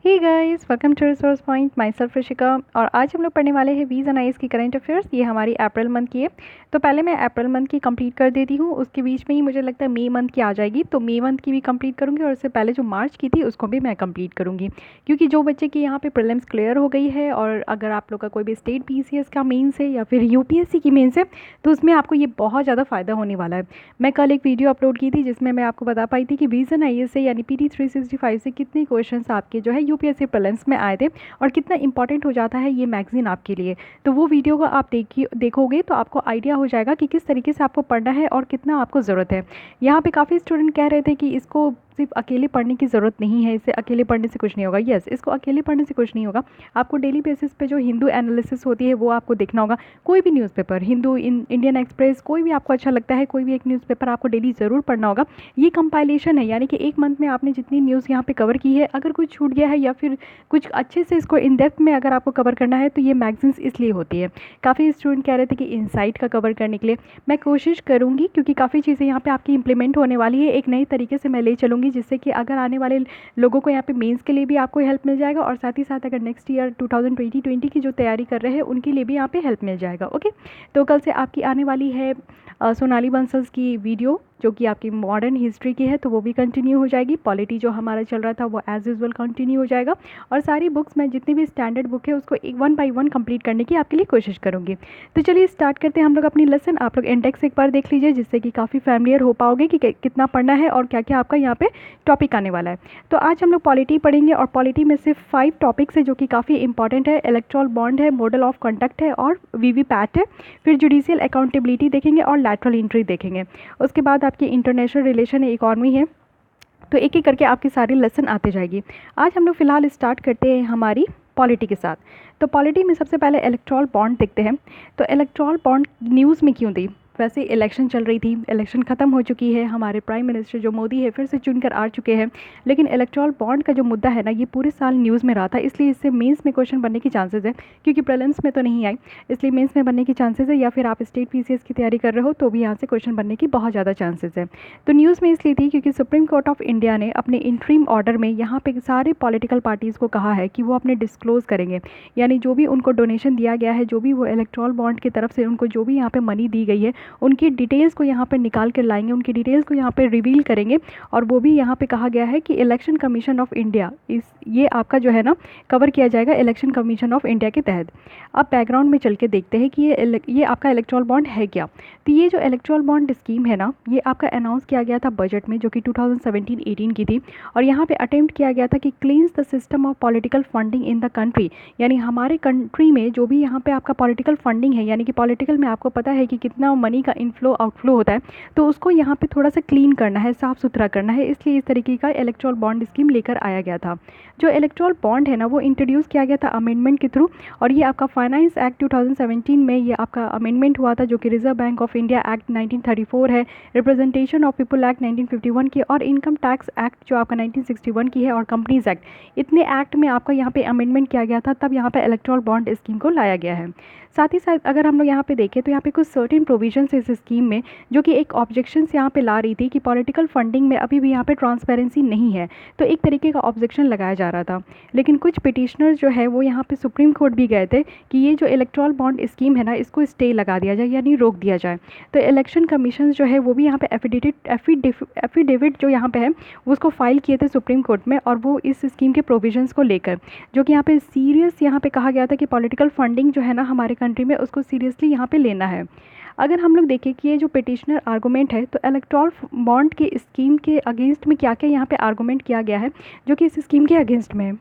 Hey guys, welcome to Resource Point. Myself Rishika. और आज हम लोग पढ़ने वाले हैं वीज़ एंड आईज की करंट अफेयर्स। ये हमारी अप्रैल मंथ की है। तो पहले मैं अप्रैल मंथ की कंप्लीट कर देती हूँ, उसके बीच में ही मुझे लगता है मई मंथ की आ जाएगी, तो मई मंथ की भी कंप्लीट करूँगी और उससे पहले जो मार्च की थी उसको भी मैं कंप्लीट करूँगी, क्योंकि जो बच्चे की यहाँ पे प्रीलिम्स क्लियर हो गई है और अगर आप लोग का कोई भी स्टेट पीसीएस का मेंस है या फिर यूपीएससी की मेंस है तो उसमें आपको ये बहुत ज़्यादा फ़ायदा होने वाला है। मैं कल एक वीडियो अपलोड की थी जिसमें मैं आपको बता पाई थी कि वीज़ एंड आईएएस से यानी पीटी 365 से कितने क्वेश्चन आपके जो है यूपीएससी प्रीलिम्स में आए थे और कितना इंपॉर्टेंट हो जाता है ये मैगजीन आपके लिए। तो वो वीडियो को आप देखोगे तो आपको आइडिया हो जाएगा कि किस तरीके से आपको पढ़ना है और कितना आपको ज़रूरत है। यहाँ पे काफ़ी स्टूडेंट कह रहे थे कि इसको सिर्फ अकेले पढ़ने की ज़रूरत नहीं है, इसे अकेले पढ़ने से कुछ नहीं होगा। यस, इसको अकेले पढ़ने से कुछ नहीं होगा। आपको डेली बेसिस पे जो हिंदू एनालिसिस होती है वो आपको देखना होगा। कोई भी न्यूज़पेपर, हिंदू, इंडियन एक्सप्रेस, कोई भी आपको अच्छा लगता है, कोई भी एक न्यूज़पेपर आपको डेली ज़रूर पढ़ना होगा। ये कंपाइलेशन है, यानी कि एक मंथ में आपने जितनी न्यूज़ यहाँ पे कवर की है, अगर कुछ छूट गया है या फिर कुछ अच्छे से इसको इन डेप्थ में अगर आपको कवर करना है तो ये मैगजीन्स इसलिए होती है। काफ़ी स्टूडेंट कह रहे थे कि इनसाइट का कवर करने के लिए मैं कोशिश करूँगी, क्योंकि काफ़ी चीज़ें यहाँ पे आपकी इंप्लीमेंट होने वाली है। एक नई तरीके से मैं ले चलूँगी जिससे कि अगर आने वाले लोगों को यहाँ पे मेंस के लिए भी आपको हेल्प मिल जाएगा और साथ ही साथ अगर नेक्स्ट ईयर 2020 की जो तैयारी कर रहे हैं उनके लिए भी यहाँ पे हेल्प मिल जाएगा। ओके, तो कल से आपकी आने वाली है सोनाली बंसल्स की वीडियो जो कि आपकी मॉडर्न हिस्ट्री की है, तो वो भी कंटिन्यू हो जाएगी। पॉलिटी जो हमारा चल रहा था वो एज यूजुअल कंटिन्यू हो जाएगा और सारी बुक्स मैं जितनी भी स्टैंडर्ड बुक है उसको एक 1 बाय 1 कंप्लीट करने की आपके लिए कोशिश करूँगी। तो चलिए स्टार्ट करते हैं हम लोग अपनी लेसन। आप लोग इंडेक्स एक बार देख लीजिए जिससे कि काफ़ी फैमिलियर हो पाओगे कि कितना पढ़ना है और क्या क्या आपका यहाँ पे टॉपिक आने वाला है। तो आज हम लोग पॉलिटी पढ़ेंगे और पॉलिटी में सिर्फ 5 टॉपिक्स है जो कि काफ़ी इंपॉर्टेंट है। इलेक्टोरल बॉन्ड है, मॉडल ऑफ कंडक्ट है और वीवीपैट है। फिर जुडिशियल अकाउंटेबिलिटी देखेंगे और लैटरल एंट्री देखेंगे। उसके बाद आपकी इंटरनेशनल रिलेशन है, इकॉनमी है। तो एक एक करके आपकी सारी लेसन आते जाएगी। आज हम लोग फिलहाल स्टार्ट करते हैं हमारी पॉलिटी के साथ। तो पॉलिटी में सबसे पहले इलेक्टोरल बॉन्ड देखते हैं। तो इलेक्टोरल बॉन्ड न्यूज़ में क्यों दी? वैसे इलेक्शन चल रही थी, इलेक्शन ख़त्म हो चुकी है, हमारे प्राइम मिनिस्टर जो मोदी है फिर से चुनकर आ चुके हैं, लेकिन इलेक्टोरल बॉन्ड का जो मुद्दा है ना ये पूरे साल न्यूज़ में रहा था, इसलिए इससे मेंस में क्वेश्चन बनने की चांसेस है। क्योंकि प्रीलिम्स में तो नहीं आई, इसलिए मेंस में बनने की चांसेस है, या फिर आप स्टेट पीसीएस की तैयारी कर रहे हो तो भी यहाँ से क्वेश्चन बनने की बहुत ज़्यादा चांसेस है। तो न्यूज़ में इसलिए थी क्योंकि सुप्रीम कोर्ट ऑफ इंडिया ने अपने इंट्रीम ऑर्डर में यहाँ पे सारे पॉलिटिकल पार्टीज़ को कहा है कि वो अपने डिस्क्लोज़ करेंगे, यानी जो भी उनको डोनेशन दिया गया है, जो भी वो इलेक्टोरल बॉन्ड की तरफ से उनको जो भी यहाँ पे मनी दी गई है, उनकी डिटेल्स को यहाँ पर निकाल कर लाएंगे, उनकी डिटेल्स को यहाँ पे रिवील करेंगे। और वो भी यहाँ पे कहा गया है कि इलेक्शन कमीशन ऑफ इंडिया ये आपका जो है ना कवर किया जाएगा इलेक्शन कमीशन ऑफ इंडिया के तहत। अब बैकग्राउंड में चल के देखते हैं कि ये आपका इलेक्टोरल बॉन्ड है क्या। तो ये जो इलेक्टोरल बॉन्ड स्कीम है ना ये आपका अनाउंस किया गया था बजट में, जो कि 2017-18 की थी। और यहाँ पे अटेम्प्ट किया गया था कि क्लींस the system of political funding in the country, यानी हमारे कंट्री में जो भी यहाँ पे आपका पॉलिटिकल फंडिंग है, यानी कि पॉलिटिकल में आपको पता है कि कितना मनी का इनफ्लो आउटफ्लो होता है, तो उसको यहाँ पे थोड़ा सा क्लीन करना है, साफ़ सुथरा करना है, इसलिए इस तरीके का इलेक्टोरल बॉन्ड स्कीम लेकर आया गया था। जो इलेक्टोरल बॉन्ड है ना वो इंट्रोड्यूस किया गया था अमेंडमेंट के थ्रू, और ये आपका फाइनेंस एक्ट 2017 में ये आपका अमेंडमेंट हुआ था, जो कि reserve bank of India act 1934 है, रिप्रेजेंटेशन ऑफ पीपल एक्ट 1951 की, और इनकम टैक्स एक्ट जो आपका 1961 की है, और कंपनीज एक्ट। इतने एक्ट में आपका यहाँ पे अमेंडमेंट किया गया था, तब यहाँ पे इलेक्टोरल बॉन्ड स्कीम को लाया गया है। साथ ही साथ अगर हम लोग यहाँ पे देखें तो यहाँ पे कुछ सर्टेन प्रोविजंस है इस स्कीम में जो कि एक ऑब्जेक्शंस यहाँ पे ला रही थी कि पॉलिटिकल फंडिंग में अभी भी यहाँ पे ट्रांसपेरेंसी नहीं है, तो एक तरीके का ऑब्जेक्शन लगाया जा रहा था। लेकिन कुछ पिटिशनर्स जो है वो यहाँ पे सुप्रीम कोर्ट भी गए थे कि ये जो इलेक्टोरल बॉन्ड स्कीम है ना इसको स्टे लगा दिया जाए, यानी रोक दिया जाए। तो इलेक्शन कमीशन जो है वो भी यहाँ पे एफिडेविट जो यहाँ पे है उसको फाइल किए थे सुप्रीम कोर्ट में, और वो इस स्कीम के प्रोविजंस को लेकर, जो कि यहाँ पे सीरियस यहाँ पे कहा गया था कि पॉलिटिकल फंडिंग जो है ना हमारे कंट्री में उसको सीरियसली यहाँ पे लेना है। अगर हम लोग देखें कि ये जो पिटिशनर आर्गूमेंट है, तो इलेक्टोरल बॉन्ड के स्कीम के अगेंस्ट में क्या क्या यहाँ पे आर्गूमेंट किया गया है जो कि इस स्कीम के अगेंस्ट में है।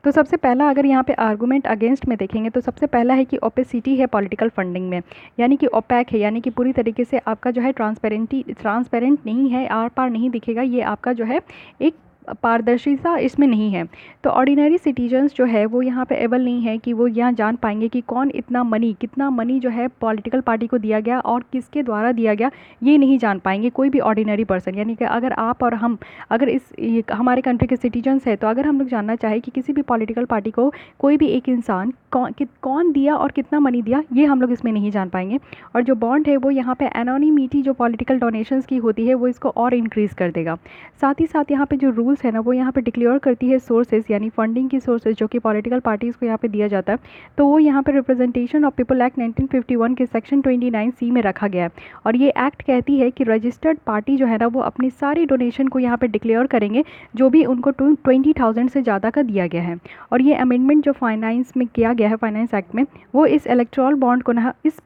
तो सबसे पहला अगर यहाँ पे आर्गूमेंट अगेंस्ट में देखेंगे तो सबसे पहला है कि ओपेसिटी है पॉलिटिकल फंडिंग में, यानी कि ओपैक है, यानी कि पूरी तरीके से आपका जो है ट्रांसपेरेंट नहीं है, आर पार नहीं दिखेगा, ये आपका जो है एक पारदर्शिता इसमें नहीं है। तो ऑर्डिनरी सिटीजन्स जो है वो यहाँ पे एबल नहीं है कि वो यहाँ जान पाएंगे कि कौन कितना मनी जो है पॉलिटिकल पार्टी को दिया गया और किसके द्वारा दिया गया, ये नहीं जान पाएंगे कोई भी ऑर्डिनरी पर्सन। यानी कि अगर आप और हम अगर हमारे कंट्री के सिटीजन्स है, तो अगर हम लोग जानना चाहें कि किसी भी पॉलिटिकल पार्टी को कोई भी एक इंसान कौन दिया और कितना मनी दिया, ये हम लोग इसमें नहीं जान पाएंगे। और जो बॉन्ड है वो यहाँ पे एनोनिमिटी जो पॉलिटिकल डोनेशंस की होती है वो इसको और इंक्रीज़ कर देगा। साथ ही साथ यहाँ पे जो रूल रूल्स है ना वो यहाँ पे डिक्लेयर करती है सोर्सेज यानी फंडिंग की सोर्सेज जो कि पॉलिटिकल पार्टीज़ को यहाँ पे दिया जाता है। तो वो यहाँ पे रिप्रेजेंटेशन ऑफ पीपल एक्ट 1951 के सेक्शन 29C में रखा गया है। और ये एक्ट कहती है कि रजिस्टर्ड पार्टी जो है ना वो अपनी सारी डोनेशन को यहाँ पे डिक्लेयर करेंगे जो भी उनको 20,000 से ज़्यादा का दिया गया है। और ये अमेंडमेंट जो फाइनेंस में किया गया है, फाइनेंस एक्ट में, वो इस इलेक्टोरल बॉन्ड को ना इस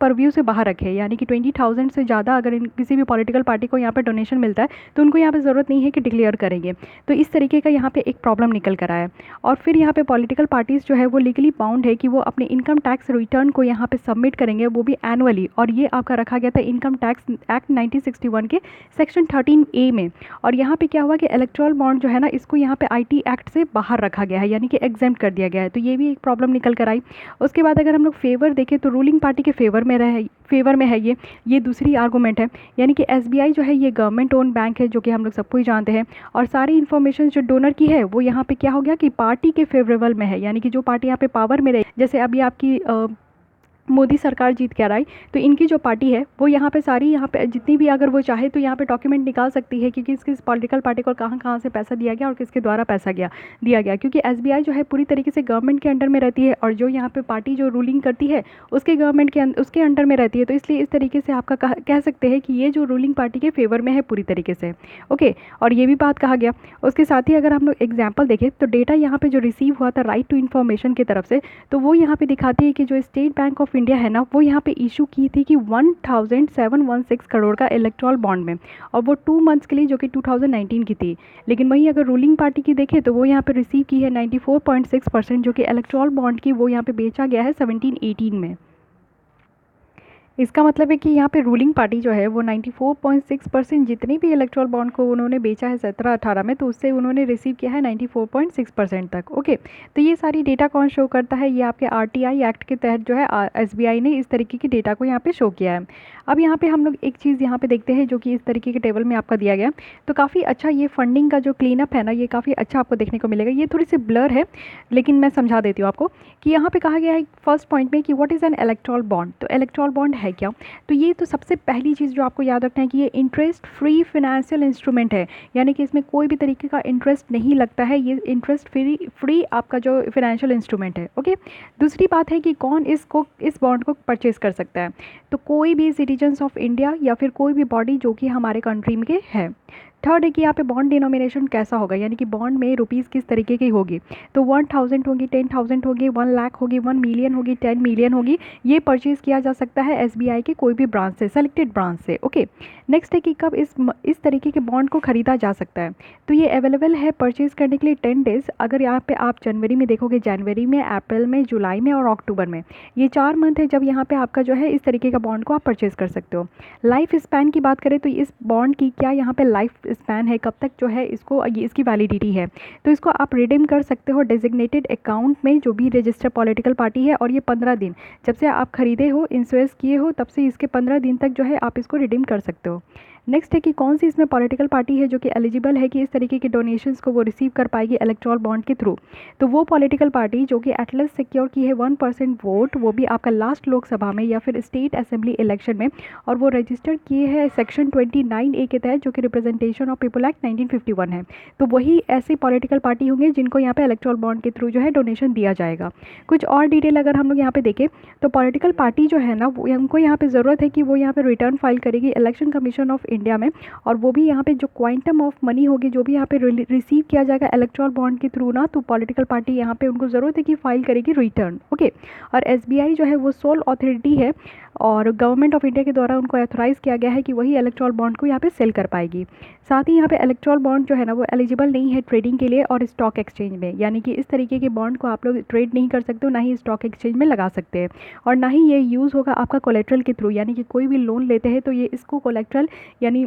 परव्यू से बाहर रखे, यानी कि 20,000 से ज़्यादा अगर किसी भी पॉलिटिकल पार्टी को यहाँ पे डोनेशन मिलता है तो उनको यहाँ पे ज़रूरत नहीं है कि डिक्लेयर करेंगे। तो इस तरीके का यहाँ पे एक प्रॉब्लम निकल कर आया। और फिर यहाँ पे पॉलिटिकल पार्टीज़ जो है वो लीगली बाउंड है कि वो अपने इनकम टैक्स रिटर्न को यहाँ पे सबमिट करेंगे, वो भी एनुअली। और ये आपका रखा गया था इनकम टैक्स एक्ट 1961 के सेक्शन 13A में। और यहाँ पे क्या हुआ कि इलेक्टोरल बॉन्ड जो है ना इसको यहाँ पे IT एक्ट से बाहर रखा गया है, यानी कि एग्जेम्प्ट कर दिया गया है। तो ये भी एक प्रॉब्लम निकल कर आई। उसके बाद अगर हम लोग फेवर देखें तो रूलिंग पार्टी के फेवर में है ये दूसरी आर्गूमेंट है। यानी कि SBI जो है ये गवर्नमेंट ओन बैंक है, जो कि हम लोग सबको ही जानते हैं। और सारी इन्फॉर्मेशन जो डोनर की है वो यहाँ पे क्या हो गया कि पार्टी के फेवरेबल में है, यानी कि जो पार्टी यहाँ पे पावर में रहे, जैसे अभी आपकी मोदी सरकार जीत के आ रही, तो इनकी जो पार्टी है वो यहाँ पे सारी यहाँ पे जितनी भी अगर वो चाहे तो यहाँ पे डॉक्यूमेंट निकाल सकती है कि किस पॉलिटिकल पार्टी को कहाँ से पैसा दिया गया और किसके द्वारा पैसा दिया गया। क्योंकि SBI जो है पूरी तरीके से गवर्नमेंट के अंडर में रहती है और जो यहाँ पे पार्टी जो रूलिंग करती है उसके उसके अंडर में रहती है। तो इसलिए इस तरीके से आपका कह सकते हैं कि ये जो रूलिंग पार्टी के फेवर में है पूरी तरीके से। ओके, और ये भी बात कहा गया। उसके साथ ही अगर हम लोग एग्जाम्पल देखें तो डेटा यहाँ पे जो रिसीव हुआ था राइट टू इन्फॉर्मेशन की तरफ से, तो वो यहाँ पे दिखाती है कि जो स्टेट बैंक ऑफ इंडिया है ना वो यहाँ पे इशू की थी कि 1,716 करोड़ का इलेक्टोरल बॉन्ड में, और वो 2 मंथ्स के लिए, जो कि 2019 की थी। लेकिन वहीं अगर रूलिंग पार्टी की देखें तो वो यहाँ पे रिसीव की है 94.6%, जो कि इलेक्टोरल बॉन्ड की वो यहाँ पे बेचा गया है 17-18 में। इसका मतलब है कि यहाँ पे रूलिंग पार्टी जो है वो 94.6% जितने भी इलेक्टोरल बॉन्ड को उन्होंने बेचा है 17-18 में, तो उससे उन्होंने रिसीव किया है 94.6% तक। ओके, तो ये सारी डेटा कौन शो करता है? ये आपके RTI एक्ट के तहत जो है SBI ने इस तरीके की डेटा को यहाँ पे शो किया है। अब यहाँ पे हम लोग एक चीज़ यहाँ पे देखते हैं जो कि इस तरीके के टेबल में आपका दिया गया। तो काफ़ी अच्छा ये फंडिंग का जो क्लीन अप है ना, ये काफ़ी अच्छा आपको देखने को मिलेगा। ये थोड़ी सी ब्लर है लेकिन मैं समझा देती हूँ आपको कि यहाँ पे कहा गया है फर्स्ट पॉइंट में कि what is an electoral bond. तो इलेक्टोरल बॉन्ड है क्या? तो ये तो सबसे पहली चीज़ जो आपको याद रखना है कि ये इंटरेस्ट फ्री फाइनेंशियल इंस्ट्रूमेंट है, यानी कि इसमें कोई भी तरीके का इंटरेस्ट नहीं लगता है। ये इंटरेस्ट फ्री आपका जो फाइनेंशियल इंस्ट्रूमेंट है। ओके, दूसरी बात है कि कौन इस बॉन्ड को परचेज कर सकता है? तो कोई भी सिटीजन्स ऑफ इंडिया या फिर कोई भी बॉडी जो कि हमारे कंट्री में है। थर्ड है कि यहाँ पे बॉन्ड डिनोमिनेशन कैसा होगा, यानी कि बॉन्ड में रुपीज़ किस तरीके की होगी। तो 1,000 होगी, 10,000 होगी, 1 लाख होगी, 1 मिलियन होगी, 10 मिलियन होगी। ये परचेज़ किया जा सकता है SBI के कोई भी ब्रांच से, सेलेक्टेड ब्रांच से। ओके, नेक्स्ट है कि कब इस तरीके के बॉन्ड को ख़रीदा जा सकता है। तो ये अवेलेबल है परचेज़ करने के लिए 10 डेज़। अगर यहाँ पे आप जनवरी में देखोगे, जनवरी में, अप्रैल में, जुलाई में और अक्टूबर में, ये 4 मंथ है जब यहाँ पे आपका जो है इस तरीके का बॉन्ड को आप परचेज़ कर सकते हो। लाइफ स्पैन की बात करें तो इस बॉन्ड की क्या यहाँ पे लाइफ स्पैन है, कब तक जो है इसकी वैलिडिटी है। तो इसको आप रिडीम कर सकते हो डेजिग्नेटेड अकाउंट में जो भी रजिस्टर पॉलिटिकल पार्टी है, और ये 15 दिन जब से आप खरीदे हो, इंश्योरेंस किए हो, तब से इसके 15 दिन तक जो है आप इसको रिडीम कर सकते हो। नेक्स्ट है कि कौन सी इसमें पॉलिटिकल पार्टी है जो कि एलिजिबल है कि इस तरीके के डोनेशंस को वो रिसीव कर पाएगी इलेक्टोरल बॉन्ड के थ्रू। तो वो पॉलिटिकल पार्टी जो कि एटलस सिक्योर की है 1% वोट, वो भी आपका लास्ट लोकसभा में या फिर स्टेट असेंबली इलेक्शन में, और वो रजिस्टर किए हैं सेक्शन 29A के तहत, जो कि रिप्रेजेंटेशन ऑफ पीपल एक्ट 1951 है। तो वही ऐसी पॉलिटिकल पार्टी होंगे जिनको यहाँ पे इलेक्टोरल बॉन्ड के थ्रू जो है डोनेशन दिया जाएगा। कुछ और डिटेल अगर हम लोग यहाँ पे देखें तो पॉलिटिकल पार्टी जो है ना, वो उनको यहाँ पे ज़रूरत है कि वो यहाँ पे रिटर्न फाइल करेगी इलेक्शन कमीशन ऑफ इंडिया में, और वो भी यहाँ पे जो क्वांटम ऑफ मनी होगी जो भी यहाँ पे रिसीव किया जाएगा इलेक्टोरल बॉन्ड के थ्रू ना, तो पॉलिटिकल पार्टी यहाँ पे उनको ज़रूरत है कि फाइल करेगी रिटर्न। ओके, और SBI जो है वो सोल अथॉरिटी है और गवर्नमेंट ऑफ इंडिया के द्वारा उनको ऑथराइज़ किया गया है कि वही इलेक्टोरल बॉन्ड को यहाँ पे सेल कर पाएगी। साथ ही यहाँ पे इलेक्टोरल बॉन्ड जो है ना वो एलिजिबल नहीं है ट्रेडिंग के लिए और स्टॉक एक्सचेंज में, यानी कि इस तरीके के बॉन्ड को आप लोग ट्रेड नहीं कर सकते हो, ना ही स्टॉक एक्सचेंज में लगा सकते हैं, और ना ही ये यूज़ होगा आपका कोलेट्रल के थ्रू, यानी कि कोई भी लोन लेते हैं तो ये इसको कोलेट्रल यानी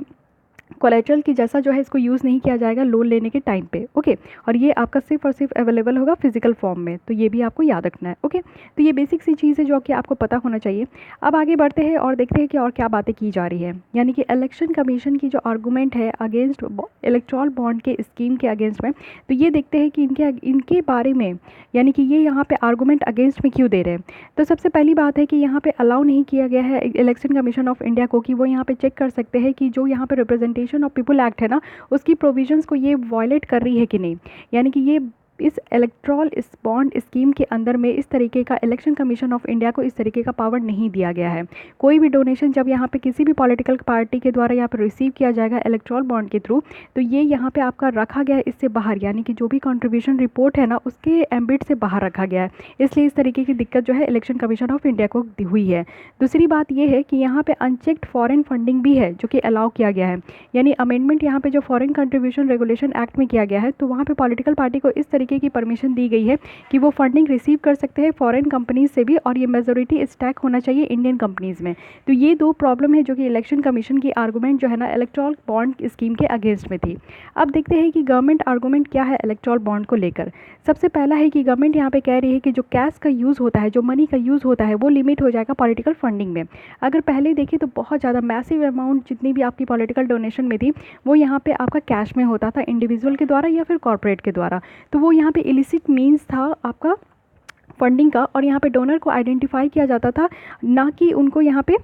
कोलेट्रल की जैसा जो है इसको यूज़ नहीं किया जाएगा लोन लेने के टाइम पे। ओके, और ये आपका सिर्फ और सिर्फ अवेलेबल होगा फिजिकल फॉर्म में, तो ये भी आपको याद रखना है। ओके, तो ये बेसिक सी चीज़ है जो कि आपको पता होना चाहिए। अब आगे बढ़ते हैं और देखते हैं कि और क्या बातें की जा रही है। यानी कि इलेक्शन कमीशन की जो आर्गूमेंट है अगेंस्ट इलेक्टोरल बॉन्ड के स्कीम के अगेंस्ट में, तो ये देखते हैं कि इनके बारे में, यानी कि ये यहाँ पे आर्गूमेंट अगेंस्ट में क्यों दे रहे हैं। तो सबसे पहली बात है कि यहाँ पे अलाउ नहीं किया गया है इलेक्शन कमीशन ऑफ इंडिया को कि वो यहाँ पे चेक कर सकते हैं कि जो यहाँ पे representation representation of people act है ना, उसकी प्रोविजंस को ये वायलेट कर रही है कि नहीं। यानी कि ये इस इलेक्ट्रल इस बॉन्ड स्कीम के अंदर में इस तरीके का इलेक्शन कमीशन ऑफ इंडिया को इस तरीके का पावर नहीं दिया गया है। कोई भी डोनेशन जब यहाँ पे किसी भी पॉलिटिकल पार्टी के द्वारा यहाँ पे रिसीव किया जाएगा इलेक्ट्रल बॉन्ड के थ्रू, तो ये यहाँ पे आपका रखा गया है इससे बाहर, यानी कि जो भी कंट्रीब्यूशन रिपोर्ट है ना उसके एम्बिट से बाहर रखा गया है। इसलिए इस तरीके की दिक्कत जो है इलेक्शन कमीशन ऑफ इंडिया को हुई है। दूसरी बात ये है कि यहाँ पे अनचेक्ड फॉरेन फंडिंग भी है जो कि अलाउ किया गया है। यानी अमेंडमेंट यहाँ पे जो फॉरेन कंट्रीब्यूशन रेगुलेशन एक्ट में किया गया है, तो वहाँ पे पॉलिटिकल पार्टी को इस तरीके की परमिशन दी गई है कि वो फंडिंग रिसीव कर सकते हैं फॉरेन कंपनीज से भी, और ये मेजोरिटी स्टैक होना चाहिए इंडियन कंपनीज में। तो ये दो प्रॉब्लम है जो कि इलेक्शन कमीशन की आर्गूमेंट जो है ना इलेक्ट्रल बॉन्ड स्कीम के अगेंस्ट में थी। अब देखते हैं कि गवर्नमेंट आर्गूमेंट क्या है इलेक्ट्रल बॉन्ड को लेकर। सबसे पहला है कि गवर्नमेंट यहाँ पे कह रही है कि जो कैश का यूज़ होता है, जो मनी का यूज़ होता है, वो लिमिट हो जाएगा पॉलिटिकल फंडिंग में। अगर पहले देखिए तो बहुत ज़्यादा मैसिव अमाउंट जितनी भी आपकी पॉलिटिकल डोनेशन में थी वो यहाँ पे आपका कैश में होता था इंडिविजुअल के द्वारा या फिर कॉर्पोरेट के द्वारा। तो वो यहाँ पे इलिसिट मीन्स था आपका फंडिंग का, और यहाँ पे डोनर को आइडेंटिफाई किया जाता था, ना कि उनको यहाँ पे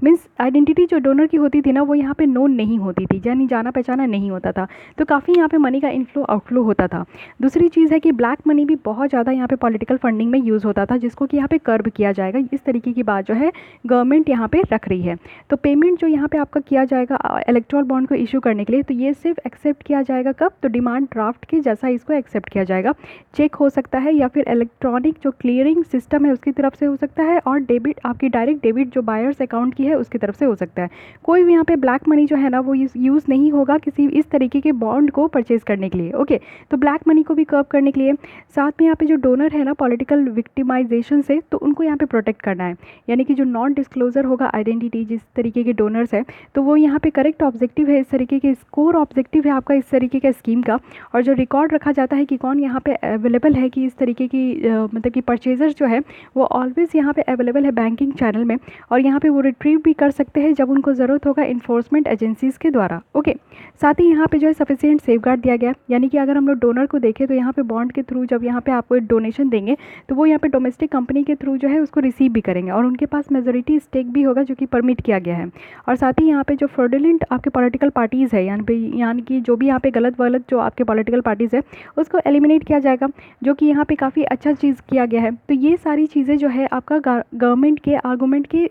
मीन्स आइडेंटिटी जो डोनर की होती थी ना वो यहाँ पे नोन नहीं होती थी, यानी जाना पहचाना नहीं होता था। तो काफ़ी यहाँ पे मनी का इनफ्लो आउटफ्लो होता था। दूसरी चीज़ है कि ब्लैक मनी भी बहुत ज़्यादा यहाँ पे पॉलिटिकल फंडिंग में यूज़ होता था, जिसको कि यहाँ पे कर्ब किया जाएगा। इस तरीके की बात जो है गवर्नमेंट यहाँ पे रख रही है। तो पेमेंट जो यहाँ पे आपका किया जाएगा इलेक्ट्रल बॉन्ड को इशू करने के लिए, तो ये सिर्फ एक्सेप्ट किया जाएगा कब, तो डिमांड ड्राफ्ट के जैसा इसको एक्सेप्ट किया जाएगा। चेक हो सकता है या फिर इलेक्ट्रॉनिक जो क्लियरिंग सिस्टम है उसकी तरफ से हो सकता है, और डेबिट आपकी डायरेक्ट डेबिट जो बायर्स अकाउंट की है उसकी तरफ से हो सकता है। कोई भी यहाँ पे ब्लैक मनी जो है ना वो यूज़ नहीं होगा किसी इस तरीके के बॉन्ड को परचेज करने के लिए। ओके, तो ब्लैक मनी को भी कर्व करने के लिए, साथ में यहाँ पे जो डोनर है ना पॉलिटिकल विक्टिमाइजेशन से, तो उनको यहाँ पे प्रोटेक्ट करना है। यानी कि जो नॉन डिस्क्लोजर होगा आइडेंटिटी जिस तरीके के डोनर्स है, तो वो यहाँ पे करेक्ट ऑब्जेक्टिव है, इस तरीके के स्कोर ऑब्जेक्टिव है आपका इस तरीके का स्कीम का। और जो रिकॉर्ड रखा जाता है कि कौन यहाँ पे अवेलेबल है, कि इस तरीके की मतलब कि परचेजर जो है वो ऑलवेज यहाँ पे अवेलेबल है बैंकिंग चैनल में, और यहाँ पे वो रिट्रीव भी कर सकते हैं जब उनको ज़रूरत होगा इन्फोर्समेंट एजेंसीज़ के द्वारा। ओके, साथ ही यहाँ पे जो है सफिशिएंट सेफगार्ड दिया गया, यानी कि अगर हम लोग डोनर को देखें तो यहाँ पे बॉन्ड के थ्रू जब यहाँ पे आपको डोनेशन देंगे तो वो यहाँ पे डोमेस्टिक कंपनी के थ्रू जो है उसको रिसीव भी करेंगे, और उनके पास मेजोरिटी स्टेक भी होगा जो कि परमिट किया गया है। और साथ ही यहाँ पे जो फ्रॉडुलेंट आपके पॉलिटिकल पार्टीज़ है, यानी कि जो भी यहाँ पे गलत जो आपके पॉलिटिकल पार्टीज़ है उसको एलिमिनेट किया जाएगा, जो कि यहाँ पे काफ़ी अच्छा चीज़ किया गया है। तो ये सारी चीज़ें जो है आपका गवर्नमेंट के आर्गूमेंट की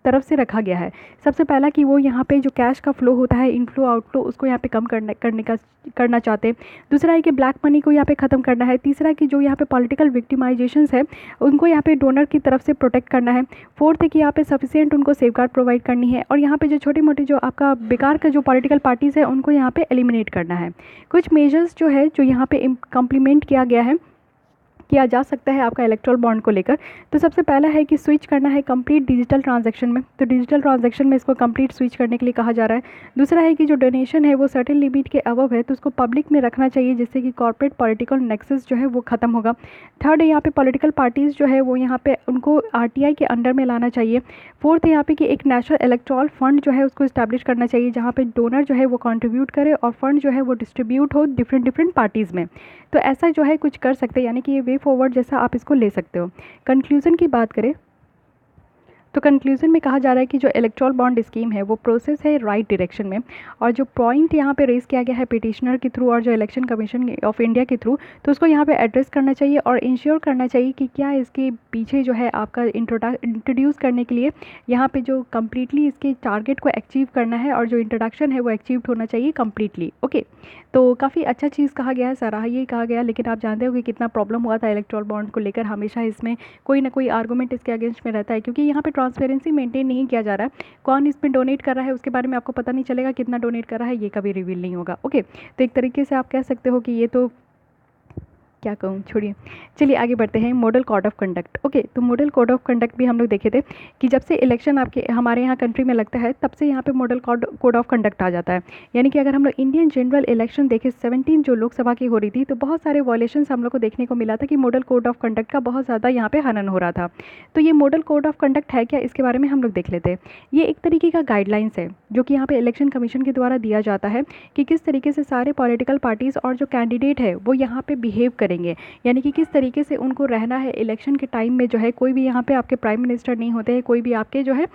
तरफ से रखा गया है। सबसे पहला कि वो यहाँ पे जो कैश का फ्लो होता है इनफ्लो आउटफ्लो उसको यहाँ पे कम करना चाहते हैं। दूसरा है कि ब्लैक मनी को यहाँ पे ख़त्म करना है। तीसरा कि जो यहाँ पे पॉलिटिकल विक्टिमाइजेशंस है उनको यहाँ पे डोनर की तरफ से प्रोटेक्ट करना है। फोर्थ है कि यहाँ पे सफिशिएंट उनको सेफगार्ड प्रोवाइड करनी है, और यहाँ पे जो छोटी मोटी जो आपका बेकार का जो पॉलिटिकल पार्टीज़ है उनको यहाँ पे एलिमिनेट करना है। कुछ मेजर्स जो है जो यहाँ पे कम्प्लीमेंट किया जा सकता है आपका इलेक्ट्रल बॉन्ड को लेकर। तो सबसे पहला है कि स्विच करना है कंप्लीट डिजिटल ट्रांजैक्शन में, तो डिजिटल ट्रांजैक्शन में इसको कंप्लीट स्विच करने के लिए कहा जा रहा है। दूसरा है कि जो डोनेशन है वो सर्टेन लिमिट के अबव है तो उसको पब्लिक में रखना चाहिए, जिससे कि कॉर्पोरेट पॉलिटिकल नेक्सस जो है वो ख़त्म होगा। थर्ड है यहाँ पे पॉलिटिकल पार्टीज़ जो है वो यहाँ पे उनको RTI के अंडर में लाना चाहिए। फोर्थ है यहाँ पे कि एक नेशनल इलेक्ट्रल फंड जो है उसको इस्टेब्लिश करना चाहिए, जहाँ पे डोनर जो है वो कंट्रीब्यूट करे और फंड जो है वो डिस्ट्रीब्यूट हो डिफरेंट पार्टीज़ में। तो ऐसा जो है कुछ कर सकते हैं, यानी कि ये वे फॉरवर्ड जैसा आप इसको ले सकते हो। कंक्लूज़न की बात करें तो कंक्लूजन में कहा जा रहा है कि जो इलेक्ट्रल बॉन्ड स्कीम है वो प्रोसेस है राइट डायरेक्शन में, और जो पॉइंट यहाँ पे रेस किया गया है पिटिशनर के थ्रू और जो इलेक्शन कमीशन ऑफ इंडिया के थ्रू, तो उसको यहाँ पे एड्रेस करना चाहिए और इंश्योर करना चाहिए कि क्या इसके पीछे जो है आपका इंट्रोड्यूस करने के लिए यहाँ पे जो कम्प्लीटली इसके टारगेट को अचीव करना है, और जो इंट्रोडक्शन है वो अचीव होना चाहिए कम्प्लीटली। ओके, तो काफ़ी अच्छा चीज़ कहा गया है, सराहनीय कहा गया, लेकिन आप जानते हो कि कितना प्रॉब्लम हुआ था इलेक्ट्रल बॉन्ड को लेकर। हमेशा इसमें कोई ना कोई आर्गूमेंट इसके अगेंस्ट में रहता है, क्योंकि यहाँ पे ट्रांसपेरेंसी मेंटेन नहीं किया जा रहा है। कौन इसमें डोनेट कर रहा है उसके बारे में आपको पता नहीं चलेगा, कितना डोनेट कर रहा है ये कभी रिवील नहीं होगा। ओके, तो एक तरीके से आप कह सकते हो कि ये तो क्या कहूँ, छोड़िए, चलिए आगे बढ़ते हैं। Model code of conduct. Okay, तो मॉडल कोड ऑफ कंडक्ट भी हम लोग देखे थे कि जब से इलेक्शन आपके हमारे यहाँ कंट्री में लगता है तब से यहाँ पे मॉडल कोड ऑफ कंडक्ट आ जाता है। यानी कि अगर हम लोग इंडियन जनरल इलेक्शन देखें 17 जो लोकसभा की हो रही थी, तो बहुत सारे वॉयलेशंस हम लोग को देखने को मिला था कि मॉडल कोड ऑफ कंडक्ट का बहुत ज़्यादा यहाँ पे हनन हो रहा था। तो ये मॉडल कोड ऑफ कंडक्ट है क्या, इसके बारे में हम लोग देख लेते हैं। ये एक तरीके का गाइडलाइंस है जो कि यहाँ पे इलेक्शन कमीशन के द्वारा दिया जाता है कि किस तरीके से सारे पॉलिटिकल पार्टीज़ और जो कैंडिडेट है वो यहाँ पे बिहेव करें करेंगे, यानी कि किस तरीके से उनको रहना है इलेक्शन के टाइम में। जो है कोई भी यहाँ पे आपके प्राइम मिनिस्टर नहीं होते हैं, कोई भी आपके जो है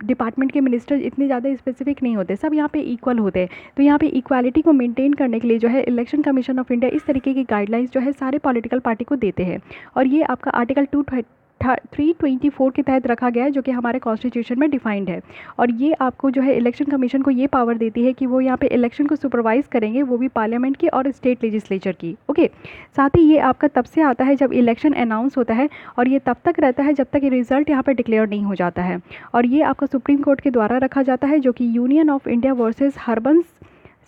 डिपार्टमेंट के मिनिस्टर इतने ज़्यादा स्पेसिफिक नहीं होते, सब यहाँ पे इक्वल होते हैं। तो यहाँ पे इक्वालिटी को मेंटेन करने के लिए जो है इलेक्शन कमीशन ऑफ इंडिया इस तरीके की गाइडलाइंस जो है सारे पॉलिटिकल पार्टी को देते हैं। और ये आपका आर्टिकल 324 के तहत रखा गया है, जो कि हमारे कॉन्स्टिट्यूशन में डिफाइंड है। और ये आपको जो है इलेक्शन कमीशन को ये पावर देती है कि वो यहाँ पे इलेक्शन को सुपरवाइज करेंगे, वो भी पार्लियामेंट की और स्टेट लेजिस्लेचर की। ओके, साथ ही ये आपका तब से आता है जब इलेक्शन अनाउंस होता है, और ये तब तक रहता है जब तक ये रिजल्ट यहाँ पर डिक्लेयर नहीं हो जाता है। और ये आपका सुप्रीम कोर्ट के द्वारा रखा जाता है, जो कि union of India versus Harbans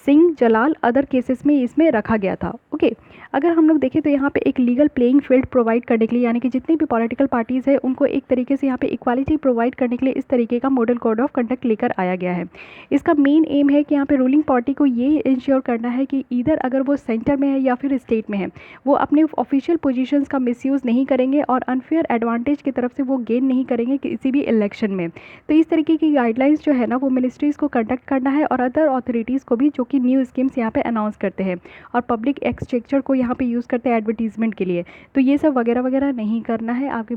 Singh Jalal other cases में इसमें रखा गया था। ओके, अगर हम लोग देखें तो यहाँ पे एक लीगल प्लेइंग फील्ड प्रोवाइड करने के लिए, यानी कि जितनी भी पॉलिटिकल पार्टीज़ है उनको एक तरीके से यहाँ पे इक्वालिटी प्रोवाइड करने के लिए इस तरीके का मॉडल कोड ऑफ कंडक्ट लेकर आया गया है। इसका मेन एम है कि यहाँ पे रूलिंग पार्टी को ये इंश्योर करना है कि इधर अगर वो सेंटर में है या फिर स्टेट में है, वो अपने ऑफिशियल पोजीशंस का मिसयूज़ नहीं करेंगे और अनफेयर एडवांटेज की तरफ से वो गेन नहीं करेंगे किसी भी इलेक्शन में। तो इस तरीके की गाइडलाइंस जो है ना, वो मिनिस्ट्रीज़ को कंडक्ट करना है और अदर अथॉरिटीज़ को भी, जो कि न्यू स्कीम्स यहाँ पे अनाउंस करते हैं और पब्लिक एक्सचेंजर को यहाँ पे यूज़ करते हैं एडवर्टीजमेंट के लिए। तो ये सब वगैरह वगैरह नहीं करना है। आपके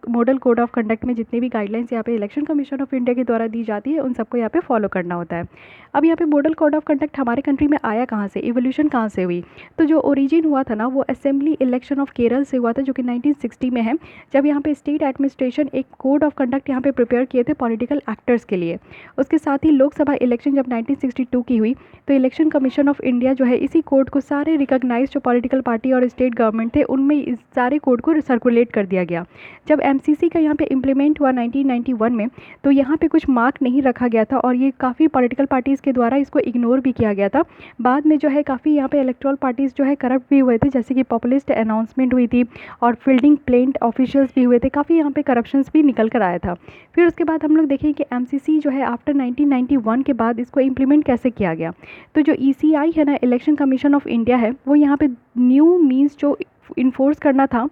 मॉडल कोड ऑफ कंडक्ट में जितने भी गाइडलाइंस यहाँ पे इलेक्शन कमीशन ऑफ इंडिया के द्वारा दी जाती है, उन सबको यहाँ पे फॉलो करना होता है। अब यहाँ पे मॉडल कोड ऑफ कंडक्ट हमारे कंट्री में आया कहाँ से, इवोल्यूशन कहाँ से हुई? तो जो ओरिजिन हुआ था ना, वो असेंबली इलेक्शन ऑफ केरल से हुआ था, जो कि 1960 में है, जब यहाँ पे स्टेट एडमिनिस्ट्रेशन एक कोड ऑफ कंडक्ट यहाँ पे प्रिपेयर किए थे पॉलिटिकल एक्टर्स के लिए। उसके साथ ही लोकसभा इलेक्शन जब 1962 की हुई, तो इलेक्शन कमीशन ऑफ इंडिया जो है इसी कोड को सारे रिकॉग्नाइज्ड जो पॉलिटिकल पार्टी और स्टेट गवर्नमेंट थे उनमें इस सारे कोड को सर्कुलेट कर दिया गया। जब एमसीसी का यहाँ पे इम्प्लीमेंट हुआ 1991 में, तो यहाँ पे कुछ मार्क नहीं रखा गया था और ये काफ़ी पॉलिटिकल पार्टीज़ के द्वारा इसको इग्नोर भी किया गया था। बाद में जो है काफ़ी यहाँ पे इलेक्टोरल पार्टीज़ जो है करप्ट भी हुए थे, जैसे कि पॉपुलिस्ट अनाउंसमेंट हुई थी और फील्डिंग प्लेंट ऑफिशियल्स भी हुए थे, काफ़ी यहाँ पे करप्शंस भी निकल कर आया था। फिर उसके बाद हम लोग देखें कि एमसीसी जो है आफ्टर 1991 के बाद इसको इम्प्लीमेंट कैसे किया गया। तो जो ईसीआई है ना, इलेक्शन कमीशन ऑफ इंडिया है, वो यहाँ पे न्यू मीन्स जो इन्फोर्स करना था